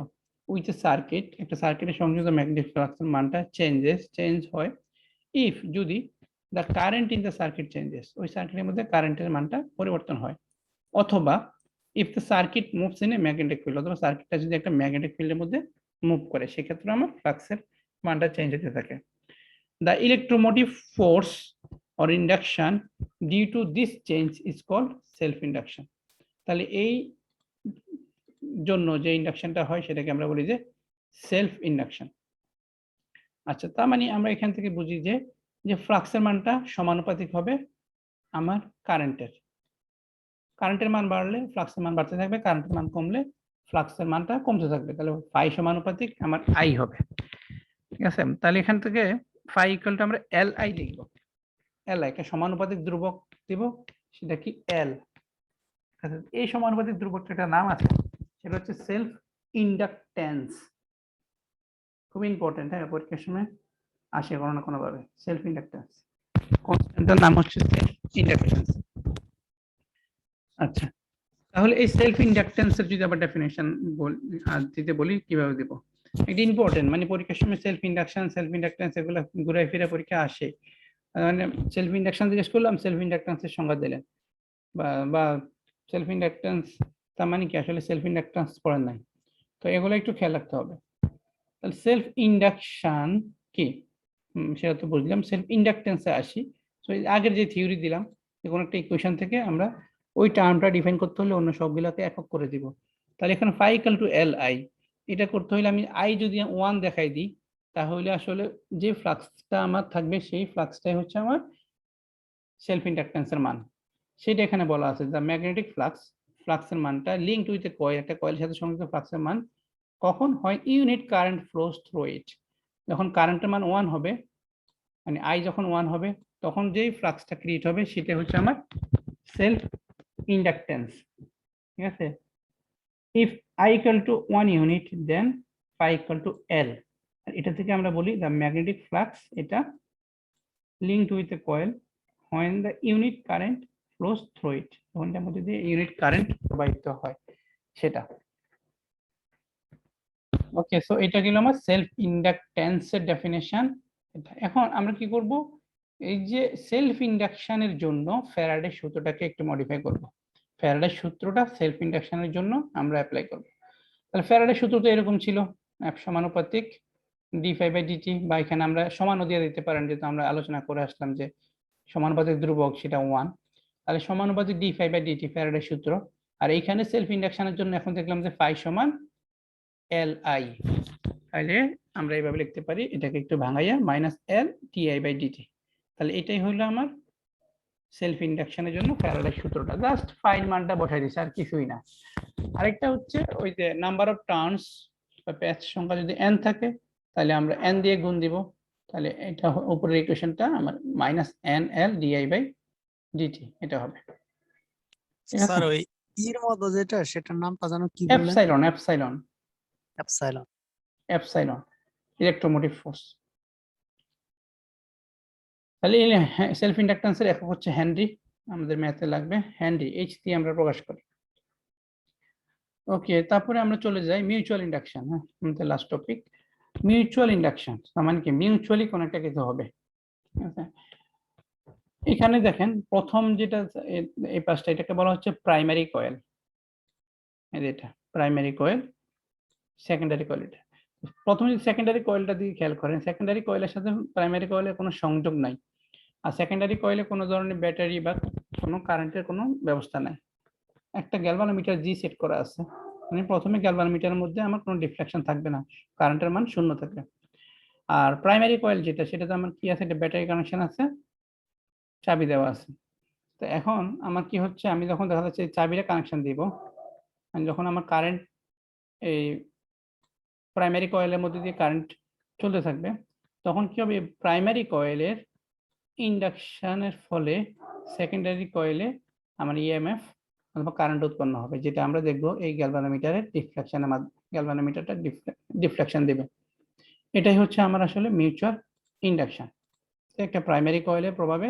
উইথ এ সার্কিট, একটা সার্কিটের সংযুক্ত ম্যাগনেটিক ফ্লাক্সের মানটা চেঞ্জ হয় ইফ যদি the current in the circuit changes, ওই সার্কিটের মধ্যে কারেন্টের মানটা পরিবর্তন হয়, অথবা if the circuit moves in a magnetic field, অথবা সার্কিটটা যদি একটা ম্যাগনেটিক ফিল্ডের মধ্যে মুভ করে, সেক্ষেত্রে আমার ফ্লাক্সের মানটা চেঞ্জ হতে থাকে। The electromotive force or induction due to this change is called self induction. তাহলে এই জন্য যে ইন্ডাকশনটা হয় সেটাকে আমরা বলি যে সেলফ ইন্ডাকশন। আচ্ছা, তার মানে আমরা এখান থেকে বুঝি যে যে ফ্লাক্সের মানটা সমানুপাতিক হবে আমার কারেন্টের। কারেন্টের মান বাড়লে ফ্লাক্সের মান বাড়তে থাকবে, কারেন্টের মান কমলে ফ্লাক্সের মানটা কমতে থাকবে। তাহলে ফাই সমানুপাতিক আমার আই হবে। ঠিক আছে, তাহলে এখান থেকে ফাই ইকুয়াল টু আমরা এল আই লিখব। এল আই কে সমানুপাতিক ধ্রুবক দিব, সেটা কি এল। এই সমানুপাতিক ধ্রুবকটার একটা নাম আছে, সেটা হচ্ছে সেলফ ইন্ডাকটেন্স। খুব ইম্পর্টেন্ট, হ্যাঁ, পরীক্ষার সময় আসে কোনো না কোনো ভাবে। সেলফ ইন্ডাকটেন্স কনস্ট্যান্টের নাম হচ্ছে সেলফ ইন্ডাকটেন্স। আচ্ছা, তাহলে এই সেলফ ইন্ডাকটেন্সের যদি আবার ডেফিনেশন দিতে বলি কিভাবে দিব, এটা ইম্পর্টেন্ট। মানে পরীক্ষার সময় সেলফ ইন্ডাকশন, সেলফ ইন্ডাকটেন্স এগুলো ঘুরে ফিরে পরীক্ষা আসে। মানে সেলফ ইন্ডাকশন জিজ্ঞেস করলাম, সেলফ ইন্ডাকটেন্সের সংজ্ঞা দিলেন, বা সেলফ ইন্ডাকটেন্স তার মানে কি, আসলে সেলফ ইন্ডাকটেন্স পড়েন নাই, তো এগুলো একটু খেয়াল রাখতে হবে। তাহলে সেলফ ইন্ডাকশন কি সেটা তো বুঝলাম। সেলফ ইন্ডাকটেন্সে আসি। তো আগের যে থিওরি দিলাম, যে কোনো একটা ইকুয়েশন থেকে আমরা ওই টার্মটা ডিফাইন করতে হলে অন্য সবগুলোকে একক করে দিব। তাহলে এখানে phi equal to L I, এটা করতে হলে আমি আই যদি 1 দেখাই দিই, তাহলে আসলে যে ফ্লাক্সটা আমার থাকবে সেই ফ্লাক্সটাই হচ্ছে আমার সেলফ ইন্ডাকটেন্সের মান। সেটা এখানে বলা আছে, দ্য ম্যাগনেটিক ফ্লাক্স, ফ্লাক্সের মানটা লিঙ্কড উইথ এ কয়েল, একটা কয়েলের সাথে সংযুক্ত ফ্লাক্সের মান কখন হয়, unit current flows through it. যখন কারেন্টের মান 1 হবে, মানে আই যখন 1 হবে, তখন যেই ফ্লাক্সটা ক্রিয়েট হবে সেটা হচ্ছে আমার সেলফ ইন্ডাকটেন্স। ঠিক আছে, if I equal to 1 unit then phi equal to L. এটা থেকে আমরা বলি দ্য ম্যাগনেটিক ফ্লাক্স, এটা linked with a coil when the unit current flows through it, তখন এটার মধ্যে দিয়ে ইউনিট কারেন্ট প্রবাহিত হয় সেটা। ওকে, সো এটা গেল আমার সেলফ ইন্ডাকটেন্সের ডেফিনেশন। এখন আমরা কি করব, এই যে সেলফ ইন্ডাকশনের জন্য ফ্যারাডের সূত্রটাকে একটু মডিফাই করব। ফ্যারাডের সূত্রটা সেলফ ইন্ডাকশনের জন্য আমরা অ্যাপ্লাই করব। তাহলে ফ্যারাডের সূত্র তো এরকম ছিল, F সমানুপাতিক d∅dt, বা এখানে আমরা সমানও দিয়ে দিতে পারেন, যেহেতু আমরা আলোচনা করে আসলাম যে সমানুপাতিক ধ্রুবক সেটা 1। তাহলে সমানুপাতিক d∅dt ফ্যারাডের সূত্র। আর এইখানে সেলফ ইন্ডাকশনের জন্য এখন দেখলাম যে ফাই সমান এল আই। তাহলে আমরা এইভাবে লিখতে পারি, এটাকে একটু ভাঙাইয়া মাইনাস এল di/dt। তাহলে এটাই হলো আমার সেলফ ইন্ডাকশনের জন্য ফ্যারাডের সূত্রটা। জাস্ট ফাইন মানটা বসাই দিছি, আর কিছুই না। আরেকটা হচ্ছে ওই যে নাম্বার অফ টার্নস বা প্যাচ সংখ্যা যদি n থাকে, তাহলে আমরা n দিয়ে গুণ দিব। তাহলে এটা উপরের ইকুয়েশনটা আমার মাইনাস nl di/dt এটা হবে। ঠিক আছে, স্যার ওই এর মতো যেটা, সেটার নামটা জানো কি বললেন? Epsilon, epsilon, epsilon. Epsilon electromotive force. তাহলে সেলফ ইন্ডাকটেন্সের একক হচ্ছে হেনরি, আমাদের ম্যাথে লাগবে হেনরি, এইচ দিয়ে আমরা প্রকাশ করি। ওকে, তারপরে আমরা চলে যাই মিউচুয়াল ইন্ডাকশন। হ্যাঁ, আমাদের লাস্ট টপিক মিউচুয়াল ইন্ডাকশন। মানে কি, মিউচুয়ালি কোন একটা কিছু হবে। ঠিক আছে, এখানে দেখেন প্রথম যেটা এই পাশটা, এটাকে বলা হচ্ছে প্রাইমারি কয়েল। এটা প্রাইমারি কয়েল, সেকেন্ডারি কয়েল। এটা প্রথমে যদি সেকেন্ডারি কয়েলটা দিয়ে খেয়াল করেন, সেকেন্ডারি কয়েলের সাথে প্রাইমারি কয়েলের কোনো সংযোগ নাই। আর সেকেন্ডারি কয়েলে কোনো ধরনের ব্যাটারি বা কোনো কারেন্টের কোনো ব্যবস্থা নাই। একটা গ্যালভানোমিটার জি সেট করা আছে, মানে প্রথমে গ্যালভানোমিটারের মধ্যে আমার কোনো ডিফ্লেকশন থাকবে না, কারেন্টের মান 0 থাকবে। আর প্রাইমারি কয়েল যেটা, সেটাতে আমার কি আছে, একটা ব্যাটারি কানেকশন আছে, চাবি দেওয়া আছে। তো এখন আমার কি হচ্ছে, আমি যখন দেখা যাচ্ছে চাবিটা কানেকশন দিব, যখন আমার কারেন্ট এই প্রাইমারি কয়েলের মধ্যে দিয়ে কারেন্ট চলতে থাকবে, তখন কি হবে, প্রাইমারি কয়েলের ইন্ডাকশনের ফলে সেকেন্ডারি কয়েলে আমার ইএমএফ অথবা কারেন্ট উৎপন্ন হবে, যেটা আমরা দেখব এই গ্যালভানোমিটারের ডিফ্লেকশনের মাধ্যমে। গ্যালভানোমিটারটা ডিফ্লেকশন দেবে। এটাই হচ্ছে আমার আসলে মিউচুয়াল ইন্ডাকশন। একটা প্রাইমারি কয়েলের প্রভাবে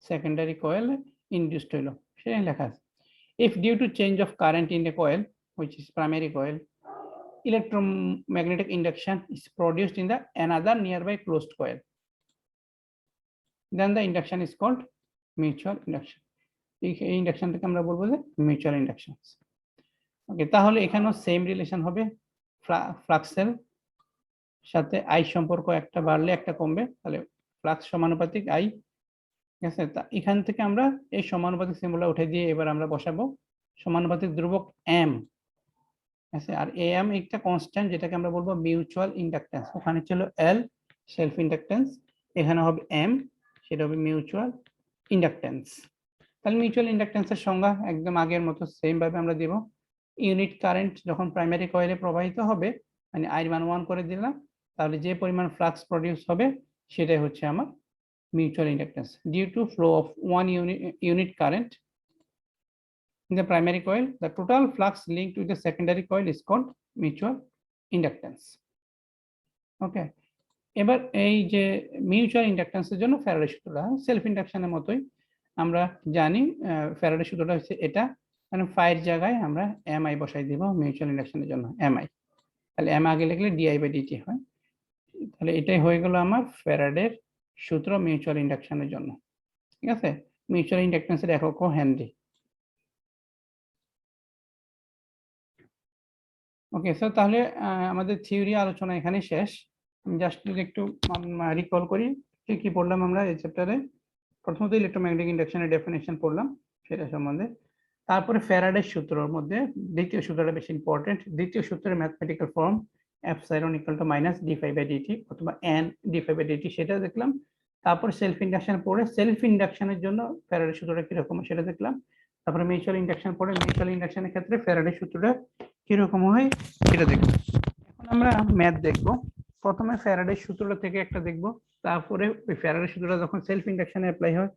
সেকেন্ডারি কয়েল ইনডিউসড হইল, সেটাই লেখা আছে। If due to change of current in a coil which is primary coil, electromagnetic induction is produced in the another nearby closed coil, then the induction is called mutual induction. এই ইন্ডাকশনটাকে আমরা বলবো যে mutual induction. ওকে, তাহলে এখানেও same relation হবে, ফ্লাক্সের সাথে I সম্পর্ক একটা বাড়লে একটা কমবে, তাহলে ফ্লাক্স সমানুপাতিক আই ঠিক আছে, তা এখান থেকে আমরা এই সমানুপাতিক সিম্বলটা উঠে দিয়ে এবার আমরা বসাবো সমানুপাতিক ধ্রুবক এম। আছে আর এম একটা কনস্ট্যান্ট যেটাকে আমরা বলবো মিউচুয়াল ইন্ডাকটেন্স। ওখানে ছিল এল সেলফ ইন্ডাকটেন্স, এখানে হবে এম, সেটা হবে মিউচুয়াল ইন্ডাকটেন্স। তাহলে মিউচুয়াল ইন্ডাকটেন্সের সংজ্ঞা একদম আগের মতো সেম ভাবে আমরা দেব। ইউনিট কারেন্ট যখন প্রাইমারি কয়েলে প্রবাহিত হবে, মানে I1 1 করে দিলাম, তাহলে যে পরিমাণ ফ্লাক্স প্রডিউস হবে সেটাই হচ্ছে আমার mutual inductance. Due to flow of 1 unit current in the primary coil, the total flux linked with the secondary coil is called mutual inductance. ওকে, এবার এই যে মিউচুয়াল ইন্ডাকটেন্সের জন্য ফ্যারাডে সূত্রটা সেলফ ইন্ডাকশনের মতোই আমরা জানি। ফ্যারাডে সূত্রটা হচ্ছে এটা, মানে ফাইয়ের জায়গায় আমরা এমআই বসাই দিব মিউচুয়াল ইন্ডাকশনের জন্য এমআই। তাহলে এম আগে লিখলে ডিআই/ডিটি হয়। তাহলে এটাই হয়ে গেল আমার ফ্যারাডের সূত্র মিউচুয়াল ইন্ডাকশনের জন্য। ঠিক আছে, মিউচুয়াল ইন্ডাকটেন্সের একক হেনরি। ওকে স্যার, তাহলে আমাদের থিওরি আলোচনা এখানে শেষ। আমি জাস্ট যদি একটু রিকল করি কি কি পড়লাম আমরা এই চ্যাপ্টারে। প্রথমত ইলেকট্রোম্যাগনেটিক ইন্ডাকশনের ডেফিনেশন পড়লাম সেটা সম্বন্ধে, তারপরে ফ্যারাডের সূত্রের মধ্যে দ্বিতীয় সূত্রটা বেশি ইম্পর্টেন্ট। দ্বিতীয় সূত্রের mathematical form epsilon equal to minus d∅/dt অথবা n d∅/dt সেটা দেখলাম। তারপর সেলফ ইন্ডাকশন পড়ে সেলফ ইন্ডাকশনের জন্য ফ্যারাডের সূত্রটা কিরকম সেটা দেখলাম। তারপরে মিউচুয়াল ইন্ডাকশন পড়ে মিউচুয়াল ইন্ডাকশনের ক্ষেত্রে ফ্যারাডের সূত্রটা কিরকম হয় সেটা দেখবো। এখন আমরা ম্যাথ দেখবো। প্রথমে ফ্যারাডের সূত্রটা থেকে একটা দেখবো, তারপরে ওই ফ্যারাডের সূত্রটা যখন সেলফ ইন্ডাকশনে অ্যাপ্লাই হয়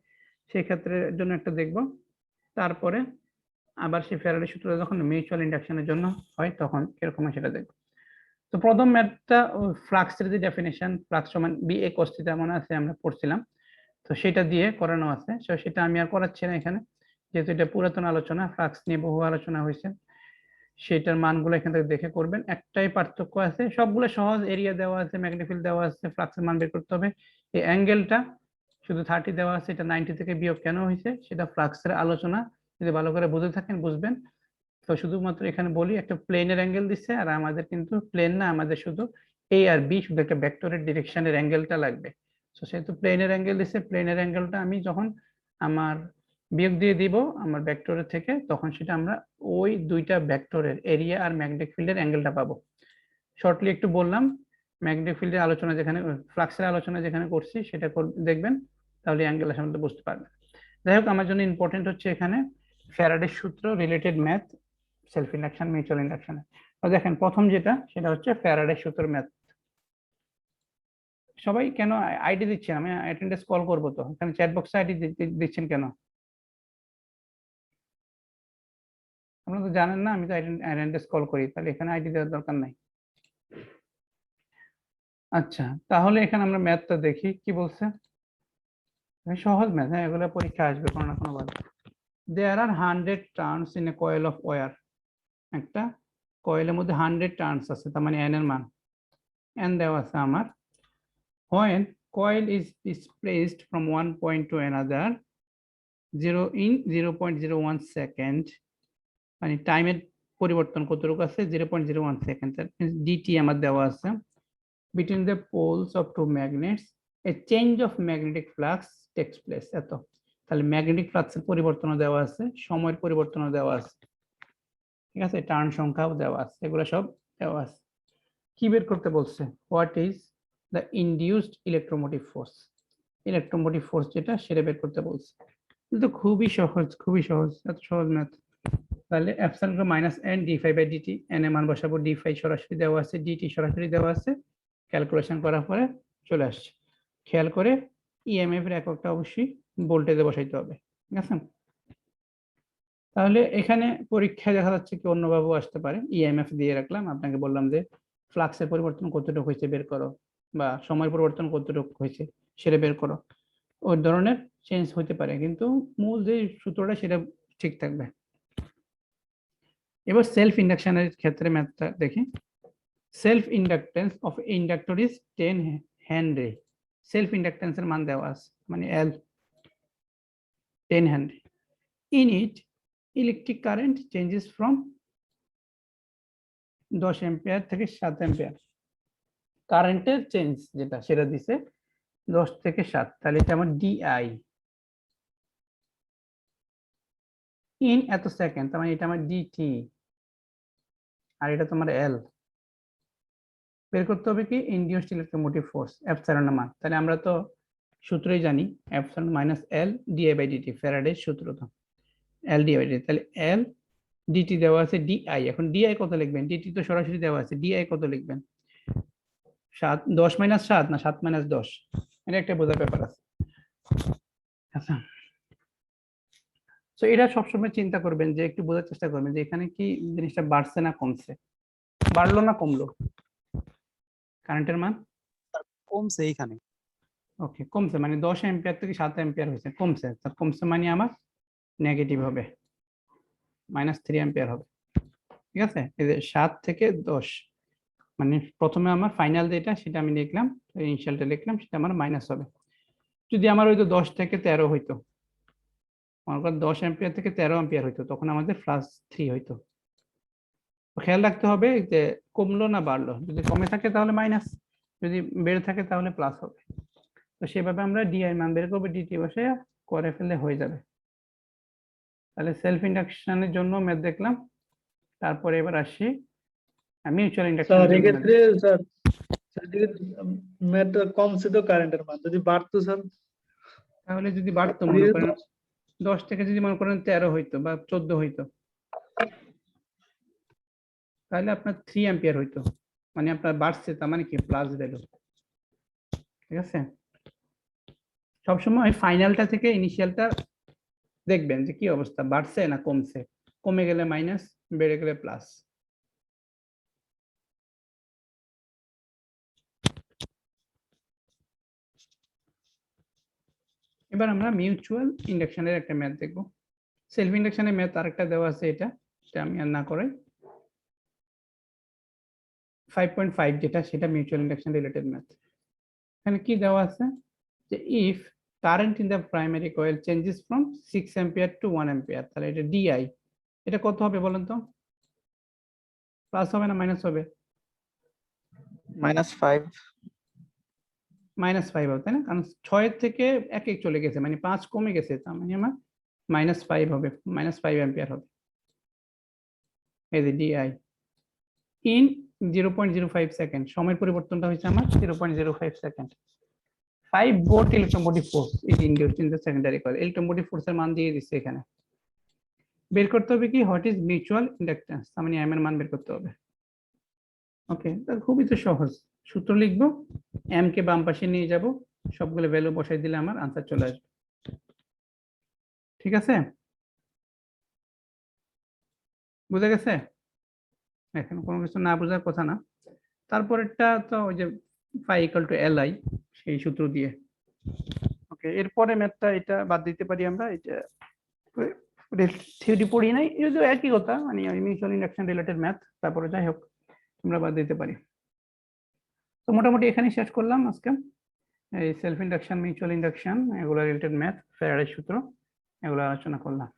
সেই ক্ষেত্রের জন্য একটা দেখবো, তারপরে আবার সেই ফ্যারাডের সূত্রটা যখন মিউচুয়াল ইন্ডাকশনের জন্য হয় তখন কিরকম হয় সেটা দেখবো। তো প্রথম ম্যাথটা ফ্লাক্সের যে ডেফিনেশন ফ্লাক্স সমান BA cos θ মনে আছে আমরা পড়ছিলাম, তো সেটা দিয়ে করানো আছে। তো সেটা আমি আর করাচ্ছি না এখানে, যেহেতু এটা পুরাতন আলোচনা, ফ্লাক্স নিয়ে বহু আলোচনা হয়েছে, সেটার মানগুলো এখান থেকে দেখে করবেন। একটাই পার্থক্য আছে, সবগুলো সহজ, এরিয়া দেওয়া আছে, ম্যাগনেটিক ফিল্ড দেওয়া আছে, ফ্লাক্সের মান বের করতে হবে। এই অ্যাঙ্গেলটা শুধু 30 দেওয়া আছে, এটা 90 থেকে বিয়োগ কেন হয়েছে সেটা ফ্লাক্সের আলোচনা যদি ভালো করে বুঝে থাকেন বুঝবেন। তো শুধুমাত্র এখানে বলি একটা প্লেনের অ্যাঙ্গেল দিচ্ছে, আর আমাদের কিন্তু প্লেন না, আমাদের শুধু এ আর বি, শুধু একটা ভেক্টরের ডিরেকশনের অ্যাঙ্গেলটা লাগবে। তো সেহেতু প্লেনের অ্যাঙ্গেল দিচ্ছে, প্লেনের অ্যাঙ্গেলটা আমি যখন আমার বিয়োগ দিয়ে দিব আমার ভেক্টরের থেকে, তখন সেটা আমরা ওই দুইটা ভেক্টরের এরিয়া আর ম্যাগনেটিক ফিল্ডের অ্যাঙ্গেলটা পাবো। শর্টলি একটু বললাম, ম্যাগনেটিক ফিল্ডের আলোচনা যেখানে, ফ্লাক্সের আলোচনা যেখানে করছি সেটা দেখবেন, তাহলে অ্যাঙ্গেল সম্বন্ধে বুঝতে পারবেন। যাই হোক, আমার জন্য ইম্পর্টেন্ট হচ্ছে এখানে ফ্যারাডের সূত্র related math self induction mutual induction. তো দেখেন প্রথম যেটা সেটা হচ্ছে ফ্যারাডের সূত্র ম্যাথ। সবাই কেন আইডি দিচ্ছেন? আমি অ্যাটেন্ডেন্স কল করব, তো এখানে চ্যাট বক্সে আইডি দিচ্ছেন কেন? আপনারা তো জানেন না আমি তো অ্যাটেন্ডেন্স কল করি, তাহলে এখানে আইডি দেওয়ার দরকার নাই। আচ্ছা, তাহলে এখানে আমরা ম্যাথটা দেখি কি বলছে। সহজ ম্যাথ, হ্যাঁ, এগুলো পরীক্ষা আসবে কোনো না কোনো ভাবে। There are 100 turns in a coil of wire. একটা কয়েলের মধ্যে 100 টার্নস আছে, তার মানে n এর মান n দেওয়া আছে আমার। When coil is displaced from one point to another 0.01 second, মানে টাইমের পরিবর্তন কতটুকু আছে 0.01 সেকেন্ড, dt আমার দেওয়া আছে। Between the poles of two magnets a change of magnetic flux takes place, এত। তাহলে ম্যাগনেটিক ফ্লাক্সের পরিবর্তনও দেওয়া আছে, সময়ের পরিবর্তনও দেওয়া আছে, ঠিক আছে, টার্ন সংখ্যাও দেওয়া আছে, এগুলো সব দেওয়া আছে। কি বের করতে বলছে? What is the induced electromotive force, electromotive force যেটা সেটা বের করতে বলছে। কিন্তু খুবই সহজ, খুবই সহজ, এত সহজ ম্যাথ। তাহলে epsilon minus n d∅/dt, n এর মান বসাবো, d∅ সরাসরি দেওয়া আছে, dt সরাসরি দেওয়া আছে, ক্যালকুলেশন করার পরে চলে আসছে। খেয়াল করে ইএমএফ এর এককটা অবশ্যই ভোল্টেজে বসাইতে হবে, ঠিক আছে। তাহলে এখানে পরীক্ষায় দেখা যাচ্ছে কি অন্যভাবে আসতে পারে, ইএমএফ দিয়ে রাখলাম, আপনাকে বললাম যে ফ্লাক্সের পরিবর্তন কতটুকু হয়েছে বের করো, বা সময় পরিবর্তন কতটুকু হয়েছে সেটা বের করো। ওই ধরনের চেঞ্জ হতে পারে, কিন্তু মূল যে সূত্রটা সেটা ঠিক থাকবে। এবার সেলফ ইন্ডাকশনের ক্ষেত্রে ম্যাথটা দেখি। Self inductance of inductor is 10 henry. Self ইন্ডাকটেন্সের মান দেওয়া আছে, মানে L 10 henry. In it electric current changes from 10 ampere থেকে 7 এম্পিয়ার। কারেন্টের চেঞ্জ যেটা সেটা দিছে 10 থেকে 7, তাহলে এটা আমার ডিআই, ইন এত সেকেন্ড, তার মানে এটা আমার ডিটি, আর এটা তোমার এল। বের করতে হবে কি ইনডিউসড ইলেকট্রোমোটিভ ফোর্স এপসাইলনের মান। তাহলে আমরা তো সূত্রই জানি, epsilon minus L dI by dt, ফ্যারাডের সূত্র তো এল ডিআই বাই ডিটি। তাহলে এল ডিটি দেওয়া আছে ডিআই, এখন ডিআই কত লিখবেন? ডিটি তো সরাসরি দেওয়া আছে, ডিআই কত লিখবেন? 7 10 মাইনাস 7 না 7 মাইনাস 10, এটা একটা বোঝার ব্যাপার আছে। আচ্ছা, তো এটা সবসময় চিন্তা করবেন, যে একটু বোঝার চেষ্টা করবেন যে এখানে কি জিনিসটা বাড়ছে না কমছে, বাড়লো না কমলো কারেন্টের মান? কমছে এইখানে। ওকে, কমছে মানে 10 অ্যাম্পিয়ার থেকে 7 অ্যাম্পিয়ার হয়েছে, কমছে। কমছে মানে আমার নেগেটিভ হবে, -3 অ্যাম্পিয়ার হবে। ঠিক আছে, এই যে 7 থেকে 10, মানে প্রথমে আমার ফাইনাল যেটা সেটা আমি লিখলাম, ইনিশিয়ালটা লিখলাম, সেটা আমার মাইনাস হবে। যদি আমার হয়তো 10 থেকে 13 হইতো, মনে করেন 10 অ্যাম্পিয়ার থেকে 13 অ্যাম্পিয়ার হইতো, তখন আমাদের +3 হইতো। খেয়াল রাখতে হবে যে কমলো না বাড়লো, যদি কমে থাকে তাহলে মাইনাস, যদি বেড়ে থাকে তাহলে প্লাস হবে। তো সেভাবে আমরা ডিআই মান বের করবো, ডিটি বসে করে ফেললে হয়ে যাবে। তাহলে সেলফ ইন্ডাকশনের জন্য ম্যাথ দেখলাম, তারপরে এবার আসি মিউচুয়াল স্যার ইন্ডাকশনের জন্য math। এক্ষেত্রে স্যার ম্যাথ কমছে তো কারেন্টের মান যদি বাড়তো স্যার তাহলে যদি বাড়তো মনে করেন 10 থেকে যদি মনে করেন 13 হইতো বা 14 হইতো, তাহলে আপনার 3 অ্যাম্পিয়ার হইতো, মানে আপনার বাড়ছে, তার মানে কি প্লাস ভ্যালু। ঠিক আছে, সবসময় ফাইনালটা থেকে ইনিশিয়ালটা দেখবেন যে কি অবস্থা, বাড়ছে না কমছে, কমে গেলে মাইনাস, বেড়ে গেলে প্লাস। এবার আমরা মিউচুয়াল ইন্ডাকশনের একটা ম্যাথ দেখব। সেলফ ইন্ডাকশনের ম্যাথ আরেকটা দেওয়া আছে, এটা আমি আর না করে 5.5 যেটা, সেটা মিউচুয়াল ইন্ডাকশন রিলেটেড ম্যাথ। এখানে কি দেওয়া আছে যে if current in the primary coil changes from 6 ampere to 1 ampere, তাহলে এটা ডিআই, এটা কত হবে বলেন তো? প্লাস হবে না মাইনাস হবে? -5। -5 হবে, তাই না? কারণ 6 থেকে 1 চলে গেছে, মানে 5 কমে গেছে, তার মানে আমার -5 হবে, -5 অ্যাম্পিয়ার হবে। এই যে ডিআই ইন 0.05 সেকেন্ড, সময়ের পরিবর্তনটা হচ্ছে আমার 0.05 second. 5 volt electromotive force is induced in the secondary coil, electromotive ফোর্সের মান দিয়ে দিচ্ছে এখানে। বের করতে হবে কি হোয়াট ইজ মিউচুয়াল ইন্ডাকট্যান্স, তার মানে এম এর মান বের করতে হবে। ওকে, তা খুবই তো সহজ, সূত্র লিখবো, এম কে বাম পাশে নিয়ে যাব, সবগুলো ভ্যালু বসাই দিলে আমার আনসার চলে আসবে। ঠিক আছে, বুঝা গেছে? এখন কোনো কিছু না বোঝার কথা না। তারপরেরটা তো ওই যে phi equal to L I, সেই সূত্র দিয়ে। ওকে, এরপরে ম্যাথটা এটা বাদ দিতে পারি আমরা, এটা থিওরি পড়ি নাই, যদিও একই কথা, মানে মিউচুয়াল ইন্ডাকশন রিলেটেড ম্যাথ, তারপরে যাই হোক আমরা বাদ দিতে পারি। তো মোটামুটি এখানে শেষ করলাম আজকে এই সেলফ ইন্ডাকশন, মিউচুয়াল ইন্ডাকশন, এগুলো রিলেটেড ম্যাথ, ফ্যারাডের সূত্র, এগুলো আলোচনা করলাম।